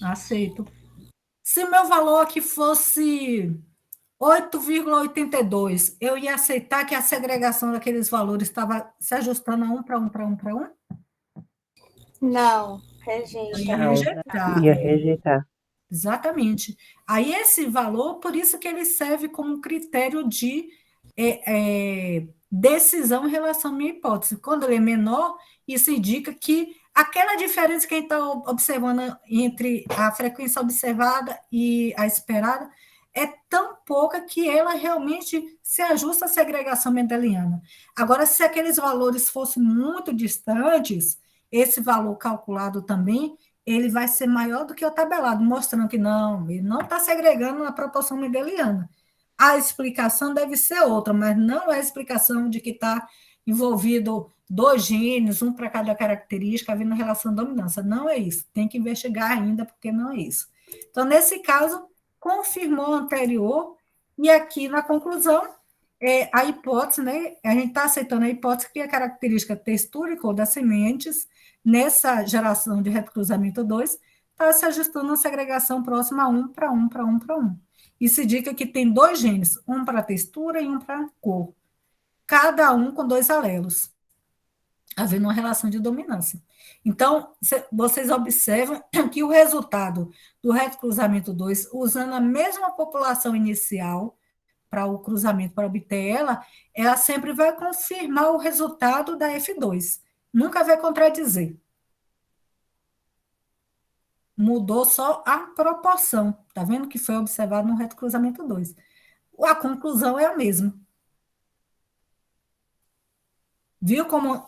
Aceito. Se o meu valor aqui fosse 8,82, eu ia aceitar que a segregação daqueles valores estava se ajustando a 1 para 1 para 1 para 1? Não, Eu ia Não, rejeitar. ia rejeitar. Exatamente. Aí esse valor, por isso que ele serve como critério de decisão em relação à minha hipótese. Quando ele é menor, isso indica que aquela diferença que a gente está observando entre a frequência observada e a esperada é tão pouca que ela realmente se ajusta à segregação mendeliana. Agora, se aqueles valores fossem muito distantes, esse valor calculado também, ele vai ser maior do que o tabelado, mostrando que não, ele não está segregando na proporção mendeliana. A explicação deve ser outra, mas não é a explicação de que está envolvido 2 genes, um para cada característica, havendo relação de dominância. Não é isso. Tem que investigar ainda, porque não é isso. Então, nesse caso, confirmou o anterior, e aqui na conclusão, a hipótese, né? A gente está aceitando a hipótese que a característica textura e cor das sementes, nessa geração de recruzamento 2, está se ajustando a segregação próxima a 1 para 1 para 1 para 1. Isso indica que tem 2 genes, um para textura e um para cor, cada um com 2 alelos, havendo uma relação de dominância. Então, vocês observam que o resultado do recruzamento 2, usando a mesma população inicial para o cruzamento, para obter ela sempre vai confirmar o resultado da F2. Nunca vai contradizer. Mudou só a proporção. Está vendo que foi observado no recruzamento 2. A conclusão é a mesma. Viu como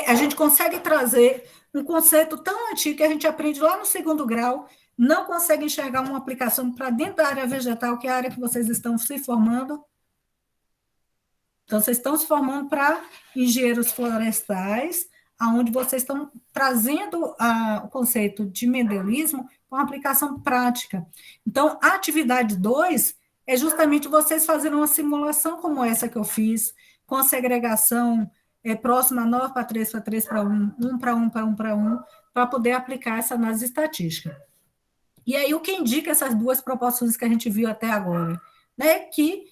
a gente consegue trazer um conceito tão antigo que a gente aprende lá no 2º grau, não consegue enxergar uma aplicação para dentro da área vegetal, que é a área que vocês estão se formando. Então, vocês estão se formando para engenheiros florestais, onde vocês estão trazendo o conceito de mendelismo com aplicação prática. Então, a atividade 2 é justamente vocês fazerem uma simulação como essa que eu fiz, com a segregação próxima a 9 para 3 para 3 para 1, 1 para 1 para 1 para 1, para poder aplicar essa análise estatística. E aí, o que indica essas 2 proporções que a gente viu até agora? Né? Que,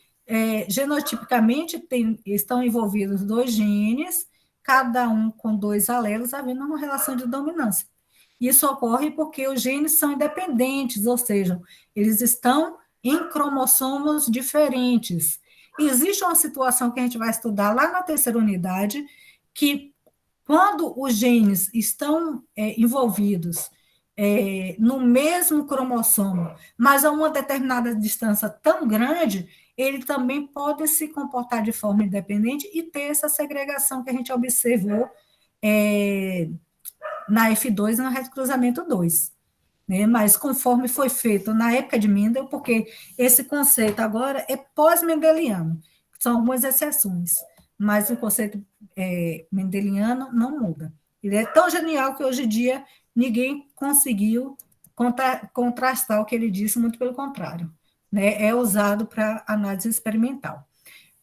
genotipicamente, estão envolvidos 2 genes, cada um com 2 alelos, havendo uma relação de dominância. Isso ocorre porque os genes são independentes, ou seja, eles estão em cromossomos diferentes. Existe uma situação que a gente vai estudar lá na 3ª unidade, que quando os genes estão envolvidos no mesmo cromossomo, mas a uma determinada distância tão grande, ele também pode se comportar de forma independente e ter essa segregação que a gente observou na F2 e no recruzamento 2. Né? Mas conforme foi feito na época de Mendel, porque esse conceito agora é pós-mendeliano, são algumas exceções, mas o conceito mendeliano não muda. Ele é tão genial que hoje em dia ninguém conseguiu contrastar o que ele disse, muito pelo contrário. Né? É usado para análise experimental.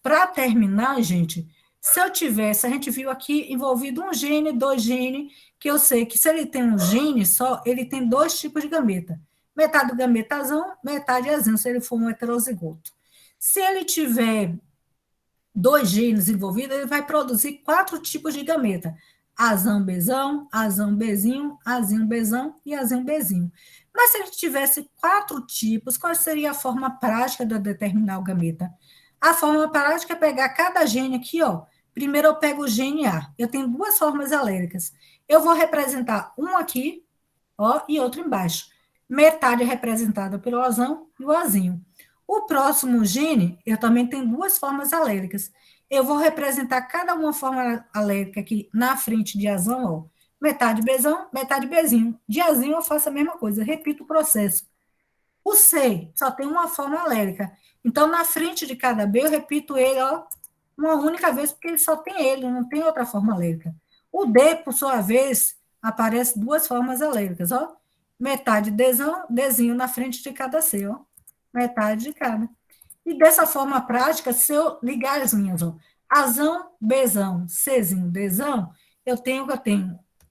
Para terminar, gente, se a gente viu aqui envolvido um gene, 2 genes, que eu sei que se ele tem um gene só, ele tem 2 tipos de gameta. Metade do gameta azão, metade azão, se ele for um heterozigoto. Se ele tiver 2 genes envolvidos, ele vai produzir 4 tipos de gameta. Azão Bzão, azão Bzinho, azinho Bzão e azinho Bzinho. Mas se ele tivesse 4 tipos, qual seria a forma prática de determinar o gameta? A forma prática é pegar cada gene aqui, ó. Primeiro eu pego o gene A. Eu tenho 2 formas aléricas. Eu vou representar um aqui, ó, e outro embaixo. Metade é representada pelo azão e o azinho. O próximo gene, eu também tenho duas formas alérgicas. Eu vou representar cada uma forma alérgica aqui na frente de azão, ó. Metade Bzão, metade Bzinho. De azinho eu faço a mesma coisa, repito o processo. O C só tem uma forma alérgica. Então, na frente de cada B, eu repito ele, ó, uma única vez, porque ele só tem ele, não tem outra forma alérgica. O D, por sua vez, aparece duas formas alérgicas, ó. Metade Dzão, Dzinho na frente de cada C, ó. Metade de cada. E dessa forma prática, se eu ligar as linhas, ó, Azão, Bzão, Czinho, Dzão, eu tenho,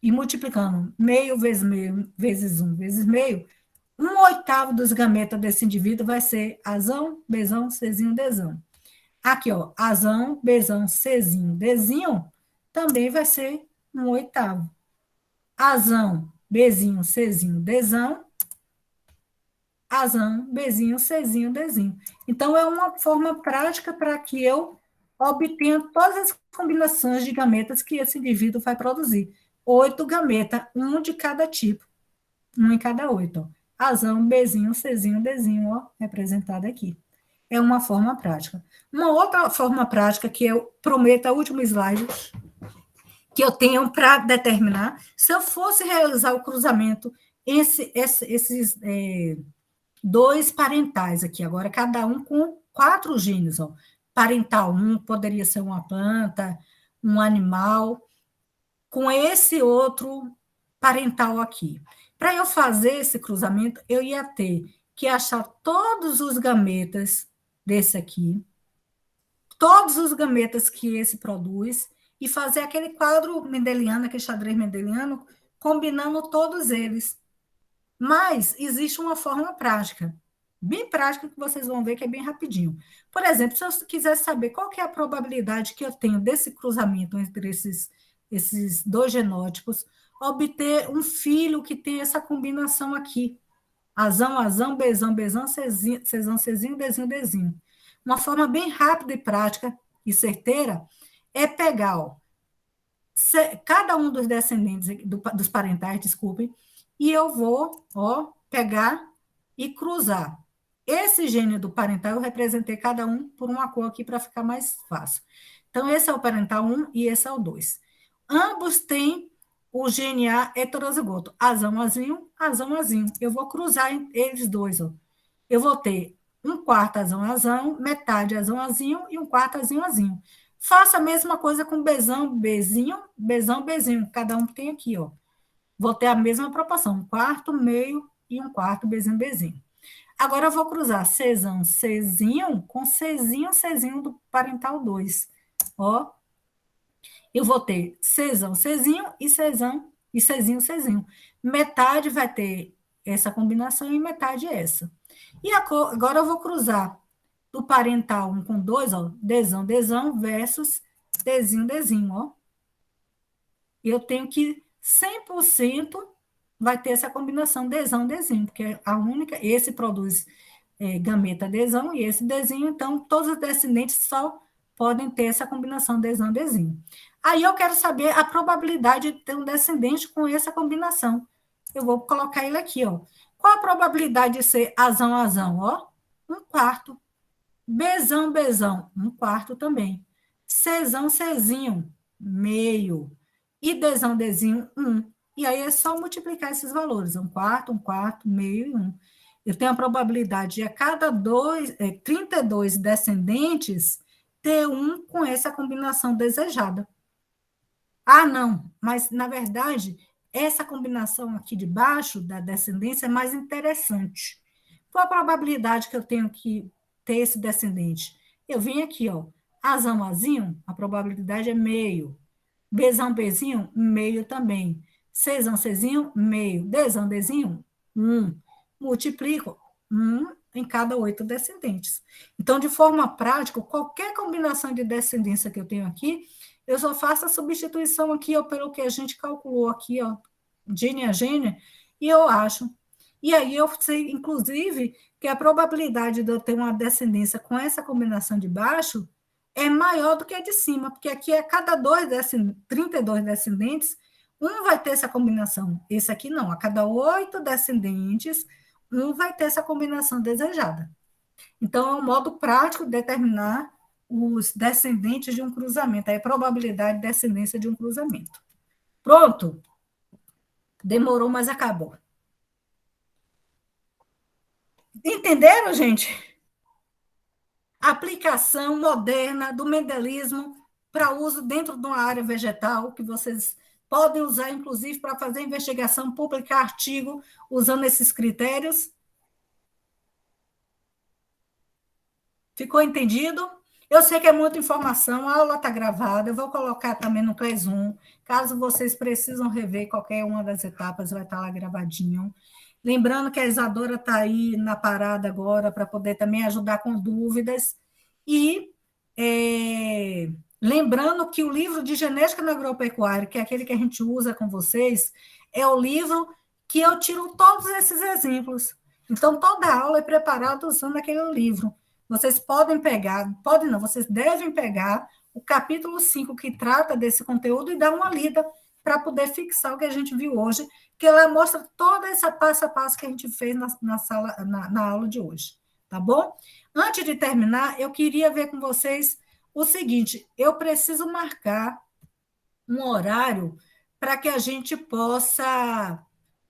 e multiplicando meio, vezes um, vezes meio, 1/8 dos gametas desse indivíduo vai ser Azão, Bzão, Czinho, Dzão. Aqui, ó, Azão, Bzão, Czinho, Dzinho, também vai ser 1/8. Azão, Bzinho, Czinho, Dzão, Azão, Bzinho, Czinho, Dzinho. Então, é uma forma prática para que eu obtenha todas as combinações de gametas que esse indivíduo vai produzir. 8 gametas, um de cada tipo, um em cada 8. Ó. Azão, Bzinho, Czinho, Dzinho, ó, representado aqui. É uma forma prática. Uma outra forma prática que eu prometo, a último slide, que eu tenho para determinar, se eu fosse realizar o cruzamento, esses dois parentais aqui, agora cada um com 4 genes, ó. Parental 1 poderia ser uma planta, um animal, com esse outro parental aqui. Para eu fazer esse cruzamento, eu ia ter que achar todos os gametas desse aqui, todos os gametas que esse produz, e fazer aquele quadro mendeliano, aquele xadrez mendeliano, combinando todos eles. Mas existe uma forma prática, bem prática, que vocês vão ver que é bem rapidinho. Por exemplo, se eu quiser saber qual que é a probabilidade que eu tenho desse cruzamento entre esses dois genótipos, obter um filho que tem essa combinação aqui. Azão, azão, Bzão, Bzão, Czão, Czinho, Dzinho, Dzinho. Uma forma bem rápida e prática e certeira é pegar, ó, cada um dos descendentes, dos parentais, desculpem, e eu vou, ó, pegar e cruzar. Esse gene do parental eu representei cada um por uma cor aqui para ficar mais fácil. Então, esse é o parental 1 e esse é o 2. Ambos têm o GNA heterozigoto, azão, azinho, azão, azinho. Eu vou cruzar eles dois, ó. Eu vou ter 1/4 azão, azão, metade azão, azinho e 1/4 azinho, azinho. Faça a mesma coisa com Bzão, Bzinho, Bzão, Bzinho. Cada um tem aqui, ó. Vou ter a mesma proporção, 1/4, meio e 1/4 Bzinho, Bzinho. Agora eu vou cruzar Czão, Czinho com Czinho, Czinho do parental 2. Ó, eu vou ter Czão, Czinho e Czão e Czinho, Czinho. Metade vai ter essa combinação e metade essa. E agora eu vou cruzar do parental 1 com 2, ó, Dzão, Dzão versus Dzinho, Dzinho, ó. Eu tenho que 100% vai ter essa combinação Dzão, Dzinho, porque é a única, esse produz gameta Dzão e esse Dzinho, então todos os descendentes só podem ter essa combinação Dzão, Dzinho. Aí eu quero saber a probabilidade de ter um descendente com essa combinação. Eu vou colocar ele aqui, ó. Qual a probabilidade de ser azão, azão? Ó, 1/4. Bzão, Bzão, 1/4 também. Czão, Czinho, meio. E Dzão, Dzinho, 1. E aí é só multiplicar esses valores, 1/4, 1/4, meio e 1. Eu tenho a probabilidade de a cada 32 descendentes ter um com essa combinação desejada. Ah, não, mas na verdade, essa combinação aqui de baixo da descendência é mais interessante. Qual a probabilidade que eu tenho que ter esse descendente? Eu vim aqui, ó, azão, azinho, a probabilidade é meio. Bzão, Bzinho, meio também. Czão, Czinho, meio. Dzão, Dzinho, 1. Multiplico 1 em cada 8 descendentes. Então, de forma prática, qualquer combinação de descendência que eu tenho aqui, eu só faço a substituição aqui, ó, pelo que a gente calculou aqui, ó, gene a gene, e eu acho. E aí eu sei, inclusive, que a probabilidade de eu ter uma descendência com essa combinação de baixo é maior do que a de cima, porque aqui a cada 32 descendentes, um vai ter essa combinação. Esse aqui não, a cada 8 descendentes, um vai ter essa combinação desejada. Então, é um modo prático de determinar os descendentes de um cruzamento, a probabilidade de descendência de um cruzamento. Pronto? Demorou, mas acabou. Entenderam, gente? Aplicação moderna do mendelismo para uso dentro de uma área vegetal, que vocês podem usar, inclusive, para fazer investigação, publicar artigo usando esses critérios. Ficou entendido? Eu sei que é muita informação, a aula está gravada, eu vou colocar também no Classroom, caso vocês precisam rever qualquer uma das etapas, vai estar lá gravadinho. Lembrando que a Isadora está aí na parada agora para poder também ajudar com dúvidas. E lembrando que o livro de Genética na Agropecuária, que é aquele que a gente usa com vocês, é o livro que eu tiro todos esses exemplos. Então, toda a aula é preparada usando aquele livro. Vocês podem pegar, podem não, vocês devem pegar o capítulo 5, que trata desse conteúdo, e dar uma lida para poder fixar o que a gente viu hoje, que ela mostra toda essa passo a passo que a gente fez na aula de hoje, tá bom? Antes de terminar, eu queria ver com vocês o seguinte, eu preciso marcar um horário para que a gente possa